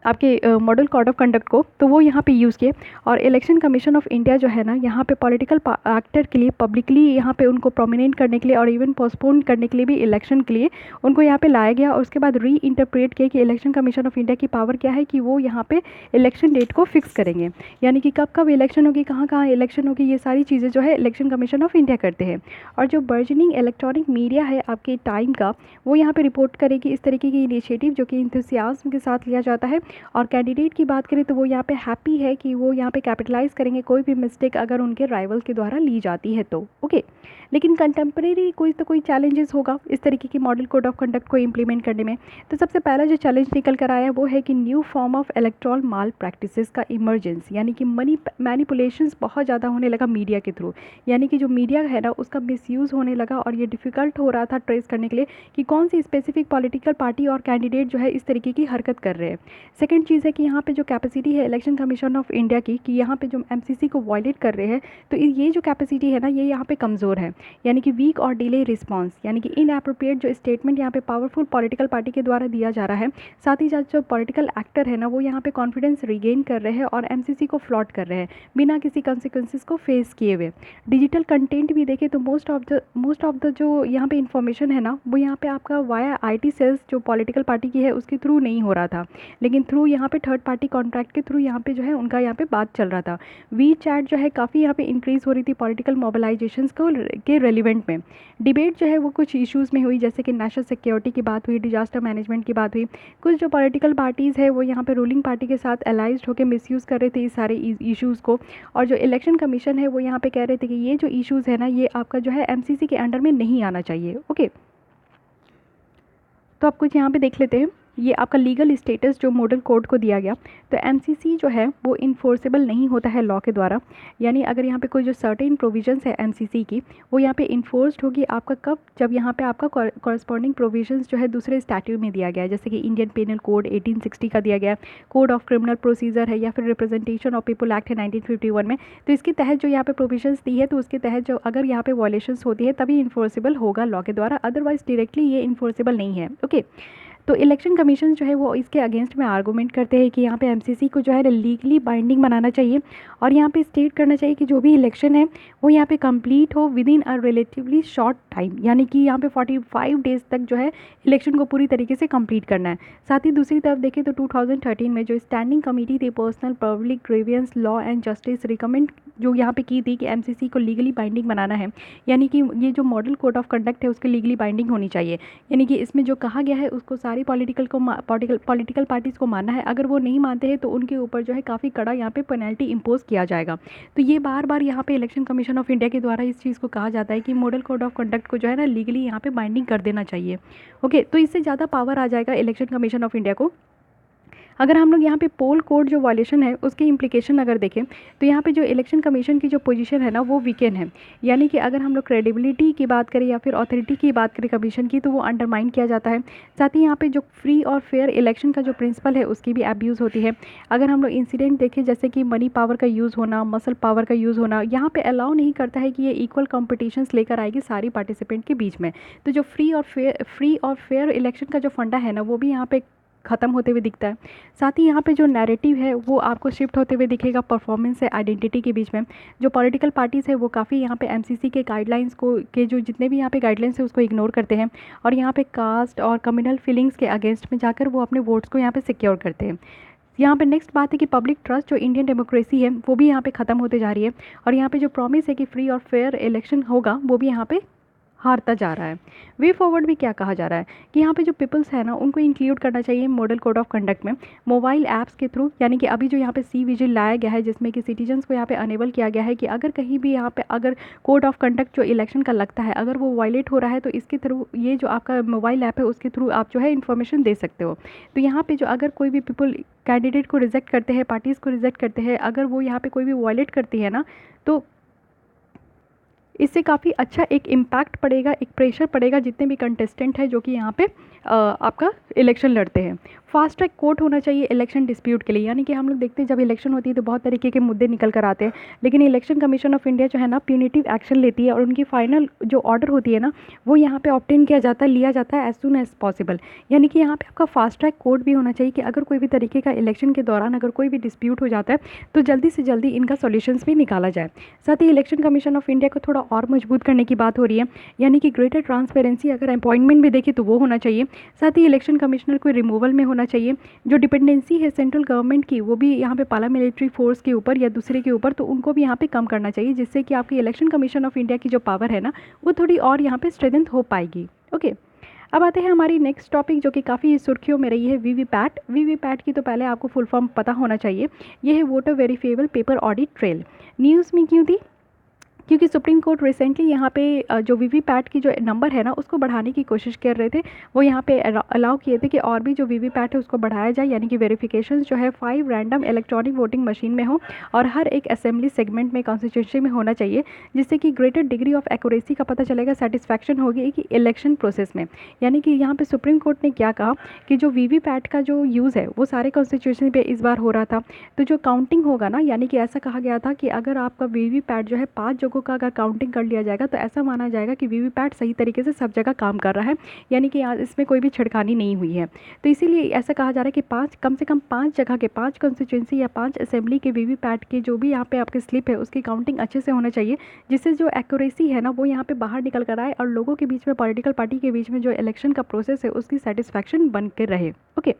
आपके मॉडल कोड ऑफ कंडक्ट को, तो वो यहाँ पे यूज़ किए। और इलेक्शन कमीशन ऑफ इंडिया जो है ना, यहाँ पे पॉलिटिकल एक्टर के लिए पब्लिकली यहाँ पे उनको प्रोमिनेंट करने के लिए और इवन पोस्टपोन करने के लिए भी इलेक्शन के लिए उनको यहाँ पे लाया गया। और उसके बाद री इंटरप्रेट किया कि इलेक्शन कमीशन ऑफ इंडिया की पावर क्या है कि वो यहाँ पे इलेक्शन डेट को फिक्स करेंगे, यानी कि कब कब इलेक्शन होगी, कहाँ कहाँ इलेक्शन होगी, ये सारी चीज़ें जो है इलेक्शन कमीशन ऑफ इंडिया करते हैं। और जो बर्जनिंग इलेक्ट्रॉनिक मीडिया है आपके टाइम का, वो यहाँ पे रिपोर्ट करेगी इस तरीके की इनिशिएटिव जो कि इंथुसियाज्म के साथ लिया जाता है। और कैंडिडेट की बात करें तो वो यहाँ पे हैप्पी है कि वो यहाँ पे कैपिटलाइज करेंगे कोई भी मिस्टेक अगर उनके राइवल के द्वारा ली जाती है तो। ओके, लेकिन कंटेम्प्रेरी कोई तो कोई चैलेंजेस होगा इस तरीके की मॉडल कोड ऑफ कंडक्ट को इम्प्लीमेंट करने में। तो सबसे पहला जो चैलेंज निकल कर आया वो है कि new form of electoral malpractices का इमरजेंस, यानी कि मनी मैनिपुलेशंस बहुत ज़्यादा होने लगा मीडिया के थ्रू, यानी कि जो मीडिया है ना उसका मिसयूज़ होने लगा और ये डिफ़िकल्ट हो रहा था ट्रेस करने के लिए कि कौन सी स्पेसिफिक पॉलिटिकल पार्टी और कैंडिडेट जो है इस तरीके की हरकत कर रहे हैं। सेकेंड चीज़ है कि यहाँ पे जो कैपेसिटी है इलेक्शन कमीशन ऑफ इंडिया की कि यहाँ पे जो एमसीसी को वायलेट कर रहे हैं, तो ये जो कैपेसिटी है ना ये यहाँ पे कमज़ोर है, यानी कि वीक और डिले रिस्पांस, यानी कि इनएप्रोप्रिएट जो स्टेटमेंट यहाँ पे पावरफुल पॉलिटिकल पार्टी के द्वारा दिया जा रहा है। साथ ही साथ जो पॉलिटिकल एक्टर है ना वो यहाँ पे कॉन्फिडेंस रिगेन कर रहे हैं और एमसीसी को फ्लॉट कर रहे हैं बिना किसी कॉन्सिक्वेंसेस को फेस किए हुए। डिजिटल कंटेंट भी देखें तो मोस्ट ऑफ द जो यहाँ पे इन्फॉर्मेशन है ना वो यहाँ पे आपका वाया आईटी सेल्स जो पॉलिटिकल पार्टी की है उसके थ्रू नहीं हो रहा था, लेकिन थ्रू यहाँ पे थर्ड पार्टी कॉन्ट्रैक्ट के थ्रू यहाँ पे जो है उनका यहाँ पे बात चल रहा था। वी चैट जो है काफ़ी यहाँ पे इंक्रीज़ हो रही थी पॉलिटिकल मोबिलाइजेशंस को के रेलिवेंट में। डिबेट जो है वो कुछ इश्यूज़ में हुई, जैसे कि नेशनल सिक्योरिटी की बात हुई, डिजास्टर मैनेजमेंट की बात हुई। कुछ जो पॉलिटिकल पार्टीज़ है वो यहाँ पे रूलिंग पार्टी के साथ अलाइज्ड होकर मिसयूज़ कर रहे थे इस सारे इश्यूज़ को, और जो इलेक्शन कमीशन है वो यहाँ पे कह रहे थे कि ये जो इश्यूज़ है ना ये आपका जो है एमसीसी के अंडर में नहीं आना चाहिए। ओके, तो आप कुछ यहाँ पे देख लेते हैं ये आपका लीगल स्टेटस जो मॉडल कोड को दिया गया। तो एमसीसी जो है वो इन्फोर्सेबल नहीं होता है लॉ के द्वारा, यानी अगर यहाँ पे कोई जो सर्टेन प्रोविजंस है एमसीसी की वो यहाँ पे इन्फोर्स्ड होगी आपका कब, जब यहाँ पे आपका कॉरस्पॉन्डिंग प्रोविजंस जो है दूसरे स्टैट्यूट में दिया गया है, जैसे कि इंडियन पेनल कोड 1860 का दिया गया है, कोड ऑफ क्रिमिनल प्रोसीजर है, या फिर रिप्रेजेंटेशन ऑफ पीपल एक्ट है 1951 में। तो इसके तहत जो यहाँ पे प्रोविजंस दी है तो उसके तहत जो अगर यहाँ पे वायलेशंस होती है तभी इन्फोर्सेबल होगा लॉ के द्वारा, अदरवाइज डायरेक्टली ये इन्फोर्सेबल नहीं है। ओके, तो इलेक्शन कमीशन जो है वो इसके अगेंस्ट में आर्गूमेंट करते हैं कि यहाँ पे एमसीसी को जो है लीगली बाइंडिंग बनाना चाहिए और यहाँ पे स्टेट करना चाहिए कि जो भी इलेक्शन है वो यहाँ पे कंप्लीट हो with in a relatively short time, यानी कि यहाँ पे 45 डेज़ तक जो है इलेक्शन को पूरी तरीके से कंप्लीट करना है। साथ ही दूसरी तरफ देखें तो 2013 में जो स्टैंडिंग कमेटी थी personnel public grievance law and justice recommend जो यहाँ पे की थी कि एमसीसी को लीगली बाइंडिंग बनाना है, यानी कि ये जो मॉडल कोड ऑफ कंडक्ट है उसके लीगली बाइंडिंग होनी चाहिए, यानी कि इसमें जो कहा गया है उसको सारी पॉलिटिकल पार्टीज़ को मानना है। अगर वो नहीं मानते हैं तो उनके ऊपर जो है काफ़ी कड़ा यहाँ पे पेनल्टी इम्पोज किया जाएगा। तो ये बार बार यहाँ पे इलेक्शन कमीशन ऑफ इंडिया के द्वारा इस चीज़ को कहा जाता है कि मॉडल कोड ऑफ कंडक्ट को जो है ना लीगली यहाँ पे बाइंडिंग कर देना चाहिए। ओके, तो इससे ज़्यादा पावर आ जाएगा इलेक्शन कमीशन ऑफ इंडिया को। अगर हम लोग यहाँ पे पोल कोड जो वायलेशन है उसके इम्प्लीकेशन अगर देखें तो यहाँ पे जो इलेक्शन कमीशन की जो पोजीशन है ना वो वीकेंड है, यानी कि अगर हम लोग क्रेडिबिलिटी की बात करें या फिर अथॉरिटी की बात करें कमीशन की तो वो अंडरमाइन किया जाता है। साथ ही यहाँ पे जो फ्री और फेयर इलेक्शन का जो प्रिंसिपल है उसकी भी एब्यूज़ होती है। अगर हम लोग इंसिडेंट देखें जैसे कि मनी पावर का यूज़ होना, मसल पावर का यूज़ होना, यहाँ पर अलाउ नहीं करता है कि ये इक्वल कॉम्पिटिशन्स लेकर आएगी सारी पार्टिसिपेंट के बीच में। तो जो फ्री और फेयर इलेक्शन का जो फंडा है ना वो भी यहाँ पे ख़त्म होते हुए दिखता है। साथ ही यहाँ पे जो नैरेटिव है वो आपको शिफ्ट होते हुए दिखेगा परफॉर्मेंस से आइडेंटिटी के बीच में। जो पॉलिटिकल पार्टीज़ है वो काफ़ी यहाँ पे एमसीसी के गाइडलाइंस को के जो जितने भी यहाँ पे गाइडलाइंस है उसको इग्नोर करते हैं और यहाँ पे कास्ट और कम्युनल फीलिंग्स के अगेंस्ट में जाकर वो अपने वोट्स को यहाँ पे सिक्योर करते हैं। यहाँ पे नेक्स्ट बात है कि पब्लिक ट्रस्ट जो इंडियन डेमोक्रेसी है वो भी यहाँ पे ख़त्म होते जा रही है और यहाँ पे जो प्रॉमिस है कि फ्री और फेयर इलेक्शन होगा वो भी यहाँ पे हारता जा रहा है। वे फॉरवर्ड भी क्या कहा जा रहा है कि यहाँ पे जो पीपल्स है ना उनको इंक्लूड करना चाहिए मॉडल कोड ऑफ कंडक्ट में मोबाइल ऐप्स के थ्रू, यानी कि अभी जो यहाँ पे सी विजिल लाया गया है जिसमें कि सिटीजन्स को यहाँ पे अनेबल किया गया है कि अगर कहीं भी यहाँ पे अगर कोड ऑफ कंडक्ट जो इलेक्शन का लगता है अगर वो वायलेट हो रहा है तो इसके थ्रू ये जो आपका मोबाइल ऐप है उसके थ्रू आप जो है इन्फॉर्मेशन दे सकते हो। तो यहाँ पर जो अगर कोई भी पीपल कैंडिडेट को रिजेक्ट करते हैं, पार्टीज़ को रिजेक्ट करते हैं, अगर वो यहाँ पर कोई भी वायलेट करती है ना तो इससे काफ़ी अच्छा एक इम्पैक्ट पड़ेगा, एक प्रेशर पड़ेगा जितने भी कंटेस्टेंट है जो कि यहाँ पे आपका इलेक्शन लड़ते हैं। फास्ट ट्रैक कोर्ट होना चाहिए इलेक्शन डिस्प्यूट के लिए, यानी कि हम लोग देखते हैं जब इलेक्शन होती है तो बहुत तरीके के मुद्दे निकल कर आते हैं, लेकिन इलेक्शन कमीशन ऑफ इंडिया जो है ना प्यूनिटिव एक्शन लेती है और उनकी फाइनल जो ऑर्डर होती है ना वो यहाँ पे ऑब्टेन किया जाता है, लिया जाता है एज सून एज पॉसिबल। यानी कि यहाँ पे आपका फास्ट ट्रैक कोर्ट भी होना चाहिए कि अगर कोई भी तरीके का इलेक्शन के दौरान अगर कोई भी डिस्प्यूट हो जाता है तो जल्दी से जल्दी इनका सोल्यूशंस भी निकाला जाए। साथ ही इलेक्शन कमीशन ऑफ इंडिया को थोड़ा और मजबूत करने की बात हो रही है, यानी कि ग्रेटर ट्रांसपेरेंसी अगर अपॉइंटमेंट भी देखें तो वो होना चाहिए। साथ ही इलेक्शन कमिश्नर को रिमूवल में होना चाहिए। जो डिपेंडेंसी है सेंट्रल गवर्नमेंट की वो भी यहाँ पे पारामिलिट्री फोर्स के ऊपर या दूसरे के ऊपर, तो उनको भी यहाँ पे कम करना चाहिए जिससे कि आपकी इलेक्शन कमीशन ऑफ इंडिया की जो पावर है ना वो थोड़ी और यहाँ पे स्ट्रेंथन हो पाएगी। ओके, अब आते हैं हमारी नेक्स्ट टॉपिक जो कि काफ़ी सुर्खियों में रही है, वीवीपैट। वीवीपैट की तो पहले आपको फुल फॉर्म पता होना चाहिए। ये है voter verifiable paper audit trail. News में क्यों थी? क्योंकि सुप्रीम कोर्ट रिसेंटली यहाँ पे जो वीवीपैट की जो नंबर है ना उसको बढ़ाने की कोशिश कर रहे थे। वो यहाँ पे अलाउ किए थे कि और भी जो वीवीपैट है उसको बढ़ाया जाए, यानी कि वेरिफिकेशन जो है 5 रैंडम इलेक्ट्रॉनिक वोटिंग मशीन में हो और हर एक असेंबली सेगमेंट में कॉन्स्टिट्यूंसी में होना चाहिए, जिससे कि ग्रेटर डिग्री ऑफ एक्यूरेसी का पता चलेगा, सेटिस्फैक्शन होगी कि इलेक्शन प्रोसेस में। यानी कि यहाँ पे सुप्रीम कोर्ट ने क्या कहा कि जो वीवीपैट का जो यूज़ है वो सारे कॉन्स्टिट्यूशन पे इस बार हो रहा था, तो जो काउंटिंग होगा ना, यानी कि ऐसा कहा गया था कि अगर आपका वीवीपैट जो है 5 जगहों का अगर काउंटिंग कर लिया जाएगा तो ऐसा माना जाएगा कि वीवीपैट सही तरीके से सब जगह काम कर रहा है, यानी कि आज इसमें कोई भी छिड़खानी नहीं हुई है। तो इसीलिए ऐसा कहा जा रहा है कि कम से कम 5 जगह के 5 कॉन्स्टिट्यूंसी या 5 असेंबली के वीवीपैट के जो भी यहाँ पे आपके स्लिप है उसकी काउंटिंग अच्छे से होना चाहिए, जिससे जो एक्यूरेसी है ना वो यहाँ पे बाहर निकल कर आए और लोगों के बीच में, पॉलिटिकल पार्टी के बीच में जो इलेक्शन का प्रोसेस है उसकी सेटिस्फैक्शन बन के रहे। ओके,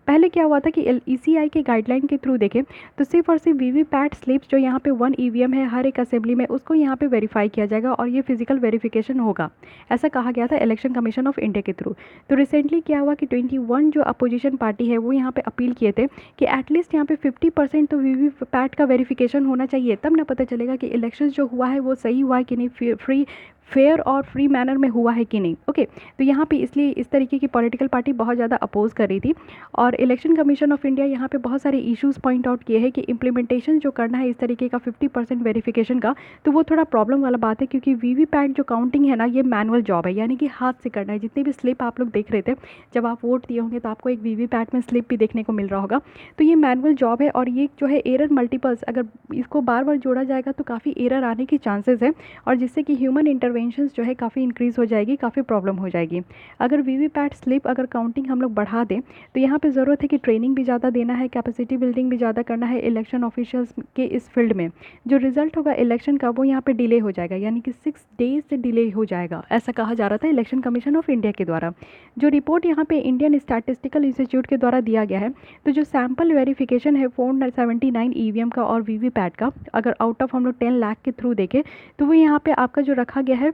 पहले क्या हुआ था कि ईसीआई के गाइडलाइन के थ्रू देखें तो सिर्फ और सिर्फ वीवीपैट स्लिप्स जो यहाँ पे 1 ईवीएम है हर एक असेंबली में उसको यहाँ पे वेरीफाई किया जाएगा और ये फिजिकल वेरिफिकेशन होगा, ऐसा कहा गया था इलेक्शन कमीशन ऑफ इंडिया के थ्रू। तो रिसेंटली क्या हुआ कि 21 जो अपोजिशन पार्टी है वो यहाँ पे अपील किए थे कि एटलीस्ट यहाँ पे 50% तो वीवीपैट का वेरिफिकेशन होना चाहिए, तब ना पता चलेगा कि इलेक्शन जो हुआ है वो सही हुआ है कि नहीं, फेयर और फ्री मैनर में हुआ है कि नहीं। ओके, तो यहाँ पे इसलिए इस तरीके की पॉलिटिकल पार्टी बहुत ज़्यादा अपोज कर रही थी और इलेक्शन कमीशन ऑफ इंडिया यहाँ पे बहुत सारे इश्यूज़ पॉइंट आउट किए हैं कि इम्प्लीमेंटेशन जो करना है इस तरीके का 50% वेरिफिकेशन का, तो वो थोड़ा प्रॉब्लम वाला बात है, क्योंकि वीवीपैट जो काउंटिंग है ना ये मैनुअल जॉब है, यानी कि हाथ से करना है। जितने भी स्लिप आप लोग देख रहे थे जब आप वोट दिए होंगे तो आपको एक वीवीपैट में स्लिप भी देखने को मिल रहा होगा, तो ये मैनुअल जॉब है और ये जो है एरर मल्टीपल्स, अगर इसको बार बार जोड़ा जाएगा तो काफ़ी एरर आने की चांसेस है और जिससे कि ह्यूमन इंटरवेंशंस जो है काफ़ी इंक्रीज़ हो जाएगी, काफ़ी प्रॉब्लम हो जाएगी। अगर वीवीपैट स्लिप अगर काउंटिंग हम लोग बढ़ा दें तो यहाँ पे ज़रूरत है कि ट्रेनिंग भी ज़्यादा देना है, कैपेसिटी बिल्डिंग भी ज़्यादा करना है इलेक्शन ऑफिशियल्स के इस फील्ड में। जो रिजल्ट होगा इलेक्शन का वो यहाँ पे डिले हो जाएगा, यानी कि 6 डेज से डिले हो जाएगा, ऐसा कहा जा रहा था इलेक्शन कमीशन ऑफ इंडिया के द्वारा। जो रिपोर्ट यहाँ पे इंडियन स्टैटिस्टिकल इंस्टीट्यूट के द्वारा दिया गया है, तो जो सैम्पल वेरिफिकेशन है 479 ईवीएम का और वीवीपैट का, अगर आउट ऑफ हम लोग 10 लाख के थ्रू देखें तो वो यहाँ पे आपका जो रखा गया है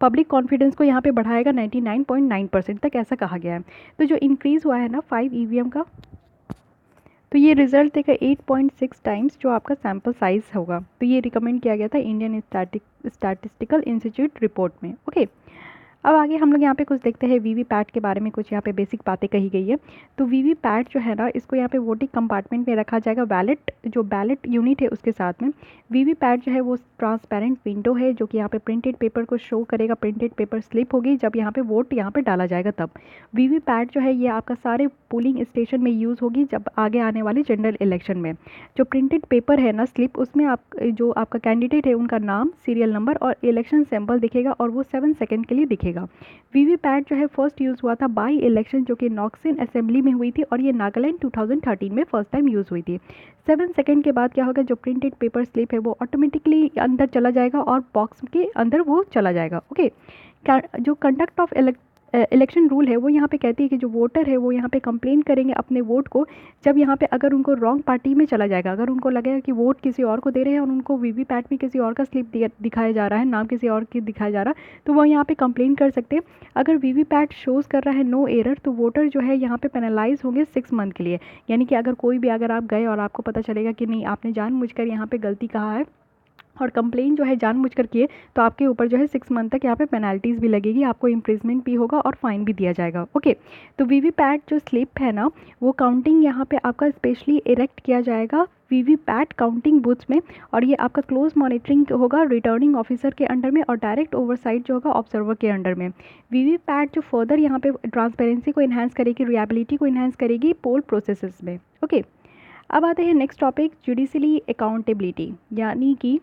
पब्लिक कॉन्फिडेंस को यहाँ पे बढ़ाएगा 99.9% तक, ऐसा कहा गया है। तो जो इंक्रीज़ हुआ है ना 5 ईवीएम का, तो ये रिजल्ट देगा 8.6 टाइम्स जो आपका सैम्पल साइज़ होगा। तो ये रिकमेंड किया गया था इंडियन स्टैटिस्टिकल इंस्टीट्यूट रिपोर्ट में। ओके, अब आगे हम लोग यहाँ पे कुछ देखते हैं वीवीपैट के बारे में, कुछ यहाँ पे बेसिक बातें कही गई है। तो वीवीपैट जो है ना, इसको यहाँ पे वोटिंग कंपार्टमेंट में रखा जाएगा, जो बैलेट यूनिट है उसके साथ में। वीवीपैट जो है वो ट्रांसपेरेंट विंडो है जो कि यहाँ पे प्रिंटेड पेपर को शो करेगा, प्रिंटेड पेपर स्लिप होगी जब यहाँ पे वोट यहाँ पे डाला जाएगा तब। वीवीपैट जो है ये आपका सारे पोलिंग स्टेशन में यूज़ होगी जब आगे आने वाले जनरल इलेक्शन में। जो प्रिंटेड पेपर है ना स्लिप, उसमें आप जो आपका कैंडिडेट है उनका नाम, सीरियल नंबर और इलेक्शन सिंबल दिखेगा और वो 7 सेकंड के लिए दिखेगा। वीवीपैट जो है फर्स्ट यूज़ हुआ था बाई इलेक्शन जो कि नॉक्सिन असेंबली में हुई थी और ये नागालैंड 2013 में फर्स्ट टाइम यूज़ हुई थी। 7 सेकंड के बाद क्या होगा, जो प्रिंटेड पेपर स्लिप है वो ऑटोमेटिकली अंदर चला जाएगा और बॉक्स के अंदर वो चला जाएगा। ओके, जो कंडक्ट ऑफ इलेक्शन रूल है वो यहाँ पे कहती है कि जो वोटर है वो यहाँ पे कंप्लेन करेंगे अपने वोट को जब यहाँ पे अगर उनको रॉन्ग पार्टी में चला जाएगा, अगर उनको लगेगा कि वोट किसी और को दे रहे हैं और उनको वीवीपैट में किसी और का स्लिप दिखाया जा रहा है, नाम किसी और की दिखाया जा रहा है, तो वो यहाँ पे कंप्लेन कर सकते हैं। अगर वीवीपैट शोज़ कर रहा है नो एरर तो वोटर जो है यहाँ पे पेनलाइज होंगे 6 मंथ के लिए। यानी कि अगर कोई भी अगर आप गए और आपको पता चलेगा कि नहीं आपने जानबूझकर यहाँ पे गलती कहा है और कंप्लेन जो है जानबूझकर किए, तो आपके ऊपर जो है 6 मंथ तक यहाँ पे पेनल्टीज़ भी लगेगी, आपको इम्प्रिजमेंट भी होगा और फाइन भी दिया जाएगा। ओके, तो वीवीपैट जो स्लिप है ना वो काउंटिंग यहाँ पे आपका स्पेशली इरेक्ट किया जाएगा वीवीपैट काउंटिंग बूथ्स में, और ये आपका क्लोज मॉनिटरिंग होगा रिटर्निंग ऑफिसर के अंडर में और डायरेक्ट ओवरसाइट जो होगा ऑब्जर्वर के अंडर में। वीवीपैट जो फर्दर यहाँ पे ट्रांसपेरेंसी को इन्हांस करेगी, रिलायबिलिटी को इन्हांस करेगी पोल प्रोसेसेस में। ओके, अब आते हैं नेक्स्ट टॉपिक, जुडिशली अकाउंटेबिलिटी। यानी कि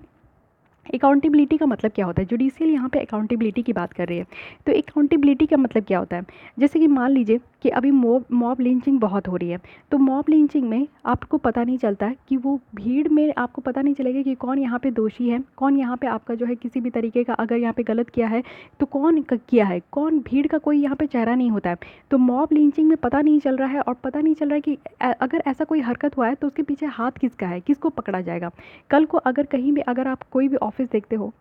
अकाउंटेबिलिटी का मतलब क्या होता है, जुडिशियल यहाँ पे अकाउंटेबिलिटी की बात कर रही है। तो अकाउंटेबिलिटी का मतलब क्या होता है, जैसे कि मान लीजिए कि अभी मॉब लिंचिंग बहुत हो रही है, तो मॉब लिंचिंग में आपको पता नहीं चलता है कि वो भीड़ में आपको पता नहीं चलेगा कि कौन यहाँ पे दोषी है, कौन यहाँ पे आपका जो है किसी भी तरीके का अगर यहाँ पे गलत किया है तो कौन किया है, कौन भीड़ का कोई यहाँ पे चेहरा नहीं होता है। तो मॉब लिंचिंग में पता नहीं चल रहा है और पता नहीं चल रहा है कि अगर ऐसा कोई हरकत हुआ है तो उसके पीछे हाथ किसका है, किसको पकड़ा जाएगा। कल को अगर कहीं भी अगर आप कोई भी ऑफिस देखते हो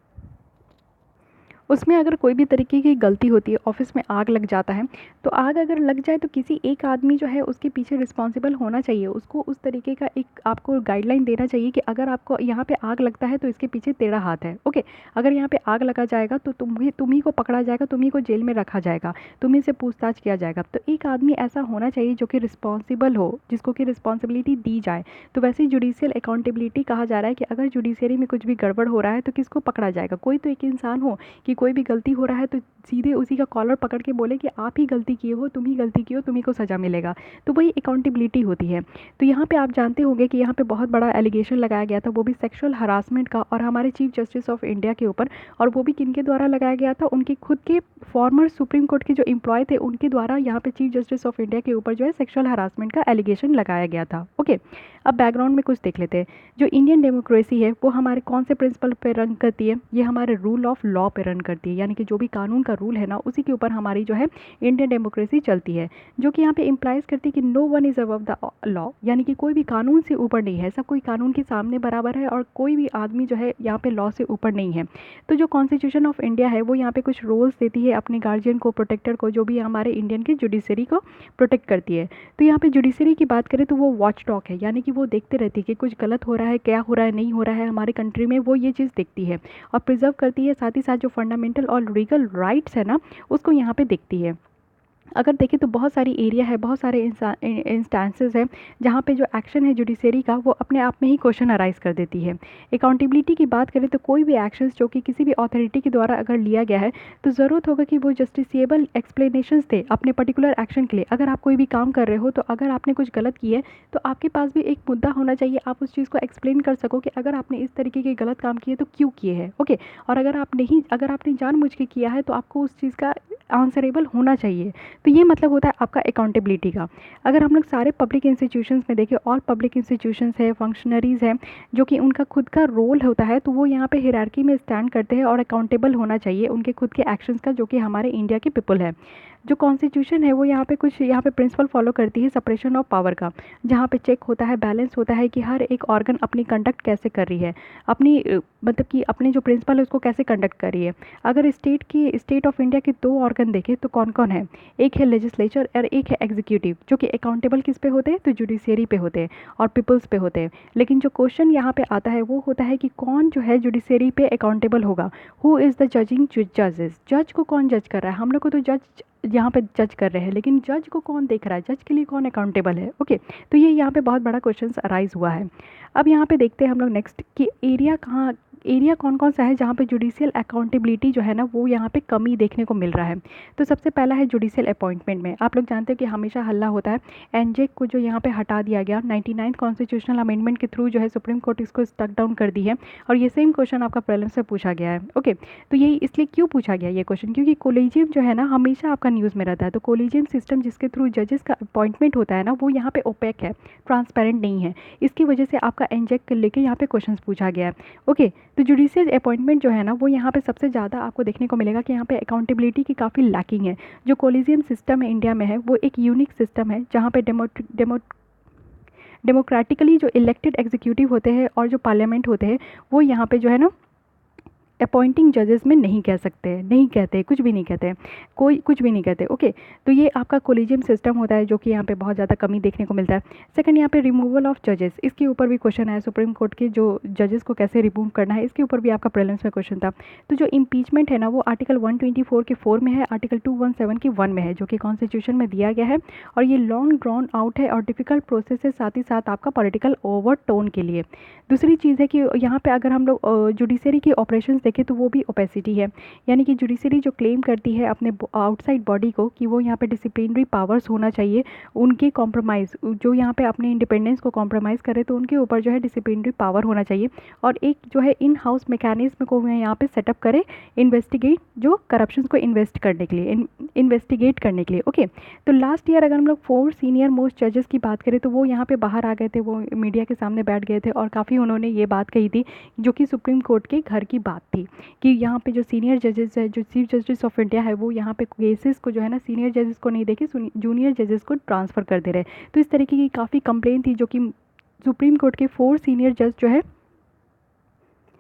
उसमें अगर कोई भी तरीके की गलती होती है, ऑफिस में आग लग जाता है, तो आग अगर लग जाए तो किसी एक आदमी जो है उसके पीछे रिस्पॉन्सिबल होना चाहिए, उसको उस तरीके का एक आपको गाइडलाइन देना चाहिए कि अगर आपको यहाँ पे आग लगता है तो इसके पीछे तेरा हाथ है। ओके, अगर यहाँ पे आग लगा जाएगा तो तुम ही को पकड़ा जाएगा, तुम ही को जेल में रखा जाएगा, तुम्ही से पूछताछ किया जाएगा। तो एक आदमी ऐसा होना चाहिए जो कि रिस्पॉन्सिबल हो, जिसको कि रिस्पॉन्सिबिलिटी दी जाए। तो वैसे ही जुडिशियल अकाउंटेबिलिटी कहा जा रहा है कि अगर जुडिशरी में कुछ भी गड़बड़ हो रहा है तो किसको पकड़ा जाएगा, कोई तो एक इंसान हो कि कोई भी गलती हो रहा है तो सीधे उसी का कॉलर पकड़ के बोले कि आप ही गलती किए हो, तुम ही गलती किए हो, तुम्ही को सज़ा मिलेगा। तो वही अकाउंटेबिलिटी होती है। तो यहाँ पे आप जानते होंगे कि यहाँ पे बहुत बड़ा एलिगेशन लगाया गया था, वो भी सेक्सुअल हरासमेंट का, और हमारे चीफ जस्टिस ऑफ इंडिया के ऊपर, और वो भी किनके द्वारा लगाया गया था, उनके खुद के फॉर्मर सुप्रीम कोर्ट के जो एम्प्लॉय थे उनके द्वारा यहाँ पे चीफ जस्टिस ऑफ इंडिया के ऊपर जो है सेक्सुअल हरासमेंट का एलिगेशन लगाया गया था। ओके, अब बैकग्राउंड में कुछ देख लेते हैं। जो इंडियन डेमोक्रेसी है वो हमारे कौन से प्रिंसिपल पे रन करती है, ये हमारे रूल ऑफ लॉ पे रन करती है। यानी कि जो भी कानून का रूल है ना उसी के ऊपर हमारी जो है इंडियन डेमोक्रेसी चलती है, जो कि यहाँ पे इम्प्लाइज करती है कि no one is above the law. यानी कि कोई भी कानून से ऊपर नहीं है, सब कोई कानून के सामने बराबर है और कोई भी आदमी जो है यहाँ पे लॉ से ऊपर नहीं है। तो जो कॉन्स्टिट्यूशन ऑफ इंडिया है वो यहाँ पे कुछ रोल्स देती है अपने गार्जियन को, प्रोटेक्टर को, जो भी हमारे इंडियन की जुडिशरी को प्रोटेक्ट करती है। तो यहाँ पे जुडिशरी की बात करें तो वो वॉच डॉग है, यानी कि वो देखते रहती है कि कुछ गलत हो रहा है, क्या हो रहा है, नहीं हो रहा है हमारे कंट्री में, वो ये चीज़ देखती है और प्रिजर्व करती है। साथ ही साथ जो फंडामेंटल और लीगल राइट्स है ना उसको यहाँ पे देखती है। अगर देखें तो बहुत सारी एरिया है, बहुत सारे इंस्टांसेस हैं जहाँ पे जो एक्शन है जुडिशरी का वो अपने आप में ही क्वेश्चन अराइज कर देती है। अकाउंटेबिलिटी की बात करें तो कोई भी एक्शंस जो कि किसी भी अथॉरिटी के द्वारा अगर लिया गया है तो ज़रूरत होगा कि वो जस्टिसिएबल एक्सप्लेनेशंस दे अपने पर्टिकुलर एक्शन के लिए। अगर आप कोई भी काम कर रहे हो तो अगर आपने कुछ गलत किया है तो आपके पास भी एक मुद्दा होना चाहिए, आप उस चीज़ को एक्सप्लेन कर सको कि अगर आपने इस तरीके के गलत काम किए तो क्यों किए हैं। ओके, और अगर आपने जानबूझ के किया है तो आपको उस चीज़ का आंसरेबल होना चाहिए। तो ये मतलब होता है आपका अकाउंटेबिलिटी का। अगर हम लोग सारे पब्लिक इंस्टीट्यूशंस में देखें, ऑल पब्लिक इंस्टीट्यूशंस है, फंक्शनरीज़ हैं जो कि उनका खुद का रोल होता है, तो वो यहाँ पे हिरार्की में स्टैंड करते हैं और अकाउंटेबल होना चाहिए उनके खुद के एक्शंस का, जो कि हमारे इंडिया के पीपल है। जो कॉन्स्टिट्यूशन है वो यहाँ पे प्रिंसिपल फॉलो करती है सेपरेशन ऑफ पावर का, जहाँ पे चेक होता है, बैलेंस होता है कि हर एक ऑर्गन अपनी कंडक्ट कैसे कर रही है, अपनी मतलब कि अपने जो प्रिंसिपल है उसको कैसे कंडक्ट कर रही है। अगर स्टेट ऑफ इंडिया के दो ऑर्गन देखें तो कौन कौन है, एक है लेजिस्लेचर और एक है एग्जीक्यूटिव, जो कि अकाउंटेबल किस पे होते हैं, तो जुडिशियरी पे होते हैं और पीपल्स पे होते हैं। लेकिन जो क्वेश्चन यहाँ पे आता है वो होता है कि कौन जो है जुडिशियरी पे अकाउंटेबल होगा, हु इज़ द जजिंग जजेस, जज को कौन जज कर रहा है। हम लोग को तो जज यहाँ पे जज कर रहे हैं, लेकिन जज को कौन देख रहा है, जज के लिए कौन अकाउंटेबल है। ओके, तो ये यहाँ पे बहुत बड़ा क्वेश्चन अराइज हुआ है। अब यहाँ पे देखते हैं हम लोग नेक्स्ट कि एरिया कौन कौन सा है जहाँ पे जुडिशियल अकाउंटेबिलिटी जो है ना वो यहाँ पे कमी देखने को मिल रहा है। तो सबसे पहला है जुडिशियल अपॉइंटमेंट में। आप लोग जानते हो कि हमेशा हल्ला होता है एनजेक को जो यहाँ पे हटा दिया गया 99 कॉन्स्टिट्यूशनल अमेंडमेंट के थ्रू, जो है सुप्रीम कोर्ट इसको स्टक डाउन कर दी है। और ये सेम क्वेश्चन आपका प्रीलिम्स से पूछा गया है। ओके, तो यही इसलिए क्यों पूछा गया ये क्वेश्चन, क्योंकि कोलिजियम जो है ना हमेशा आपका न्यूज़ में रहता है। तो कोलिजियम सिस्टम जिसके थ्रू जजेस का अपॉइंटमेंट होता है ना वो यहाँ पे ओपेक है, ट्रांसपेरेंट नहीं है। इसकी वजह से आपका एनजेक को लेके यहाँ पे क्वेश्चन पूछा गया है। ओके, तो जुडिशियल अपॉइंटमेंट जो है ना वो यहाँ पे सबसे ज़्यादा आपको देखने को मिलेगा कि यहाँ पे अकाउंटेबिलिटी की काफ़ी लैकिंग है। जो कोलिजियम सिस्टम है इंडिया में है वो एक यूनिक सिस्टम है जहाँ पे डेमोक्रेटिकली जो इलेक्टेड एग्जीक्यूटिव होते हैं और जो पार्लियामेंट होते हैं वो यहाँ पे जो है ना अपॉइंटिंग जजेस में नहीं कह सकते, नहीं कहते, कुछ भी नहीं कहते, कोई कुछ भी नहीं कहते। ओके, तो ये आपका कोलिजियम सिस्टम होता है जो कि यहाँ पे बहुत ज़्यादा कमी देखने को मिलता है। सेकंड, यहाँ पे रिमूवल ऑफ जजेस, इसके ऊपर भी क्वेश्चन है, सुप्रीम कोर्ट के जो जजेस को कैसे रिमूव करना है इसके ऊपर भी आपका प्रीलिम्स में क्वेश्चन था। तो जो इम्पीचमेंट है ना वो आर्टिकल 124 के 4 में है, आर्टिकल 217 के 1 में है, जो कि कॉन्स्टिट्यूशन में दिया गया है। और ये लॉन्ग ड्रॉन आउट है और डिफिकल्ट प्रोसेस है, साथ ही साथ आपका पॉलिटिकल ओवरटोन के लिए। दूसरी चीज़ है कि यहाँ पे अगर हम लोग जुडिशरी की ऑपरेशंस देखें तो वो भी ओपेसिटी है, यानी कि जुडिशरी जो क्लेम करती है अपने आउटसाइड बॉडी को कि वो यहाँ पे डिसिप्लिनरी पावर्स होना चाहिए, उनके कॉम्प्रोमाइज़ जो यहाँ पे अपने इंडिपेंडेंस को कॉम्प्रोमाइज़ करे तो उनके ऊपर जो है डिसिप्लिनरी पावर होना चाहिए। और एक जो है इन हाउस मैकेनिज्म को यहाँ पे सेटअप करे इन्वेस्टिगेट जो करप्शन को इन्वेस्टिगेट करने के लिए। ओके, तो लास्ट ईयर अगर हम लोग 4 सीनियर मोस्ट जजेस की बात करें तो वो यहाँ पे बाहर आ गए थे, वो मीडिया के सामने बैठ गए थे और काफ़ी उन्होंने ये बात कही थी जो कि सुप्रीम कोर्ट के घर की बात थी कि यहाँ पे जो सीनियर जजेस है, जो चीफ जस्टिस ऑफ इंडिया है, वो यहाँ पे केसेस को जो है ना सीनियर जजेस को नहीं देके जूनियर जजेस को ट्रांसफ़र कर दे रहे। तो इस तरीके की काफ़ी कंप्लेन थी जो कि सुप्रीम कोर्ट के 4 सीनियर जज जो है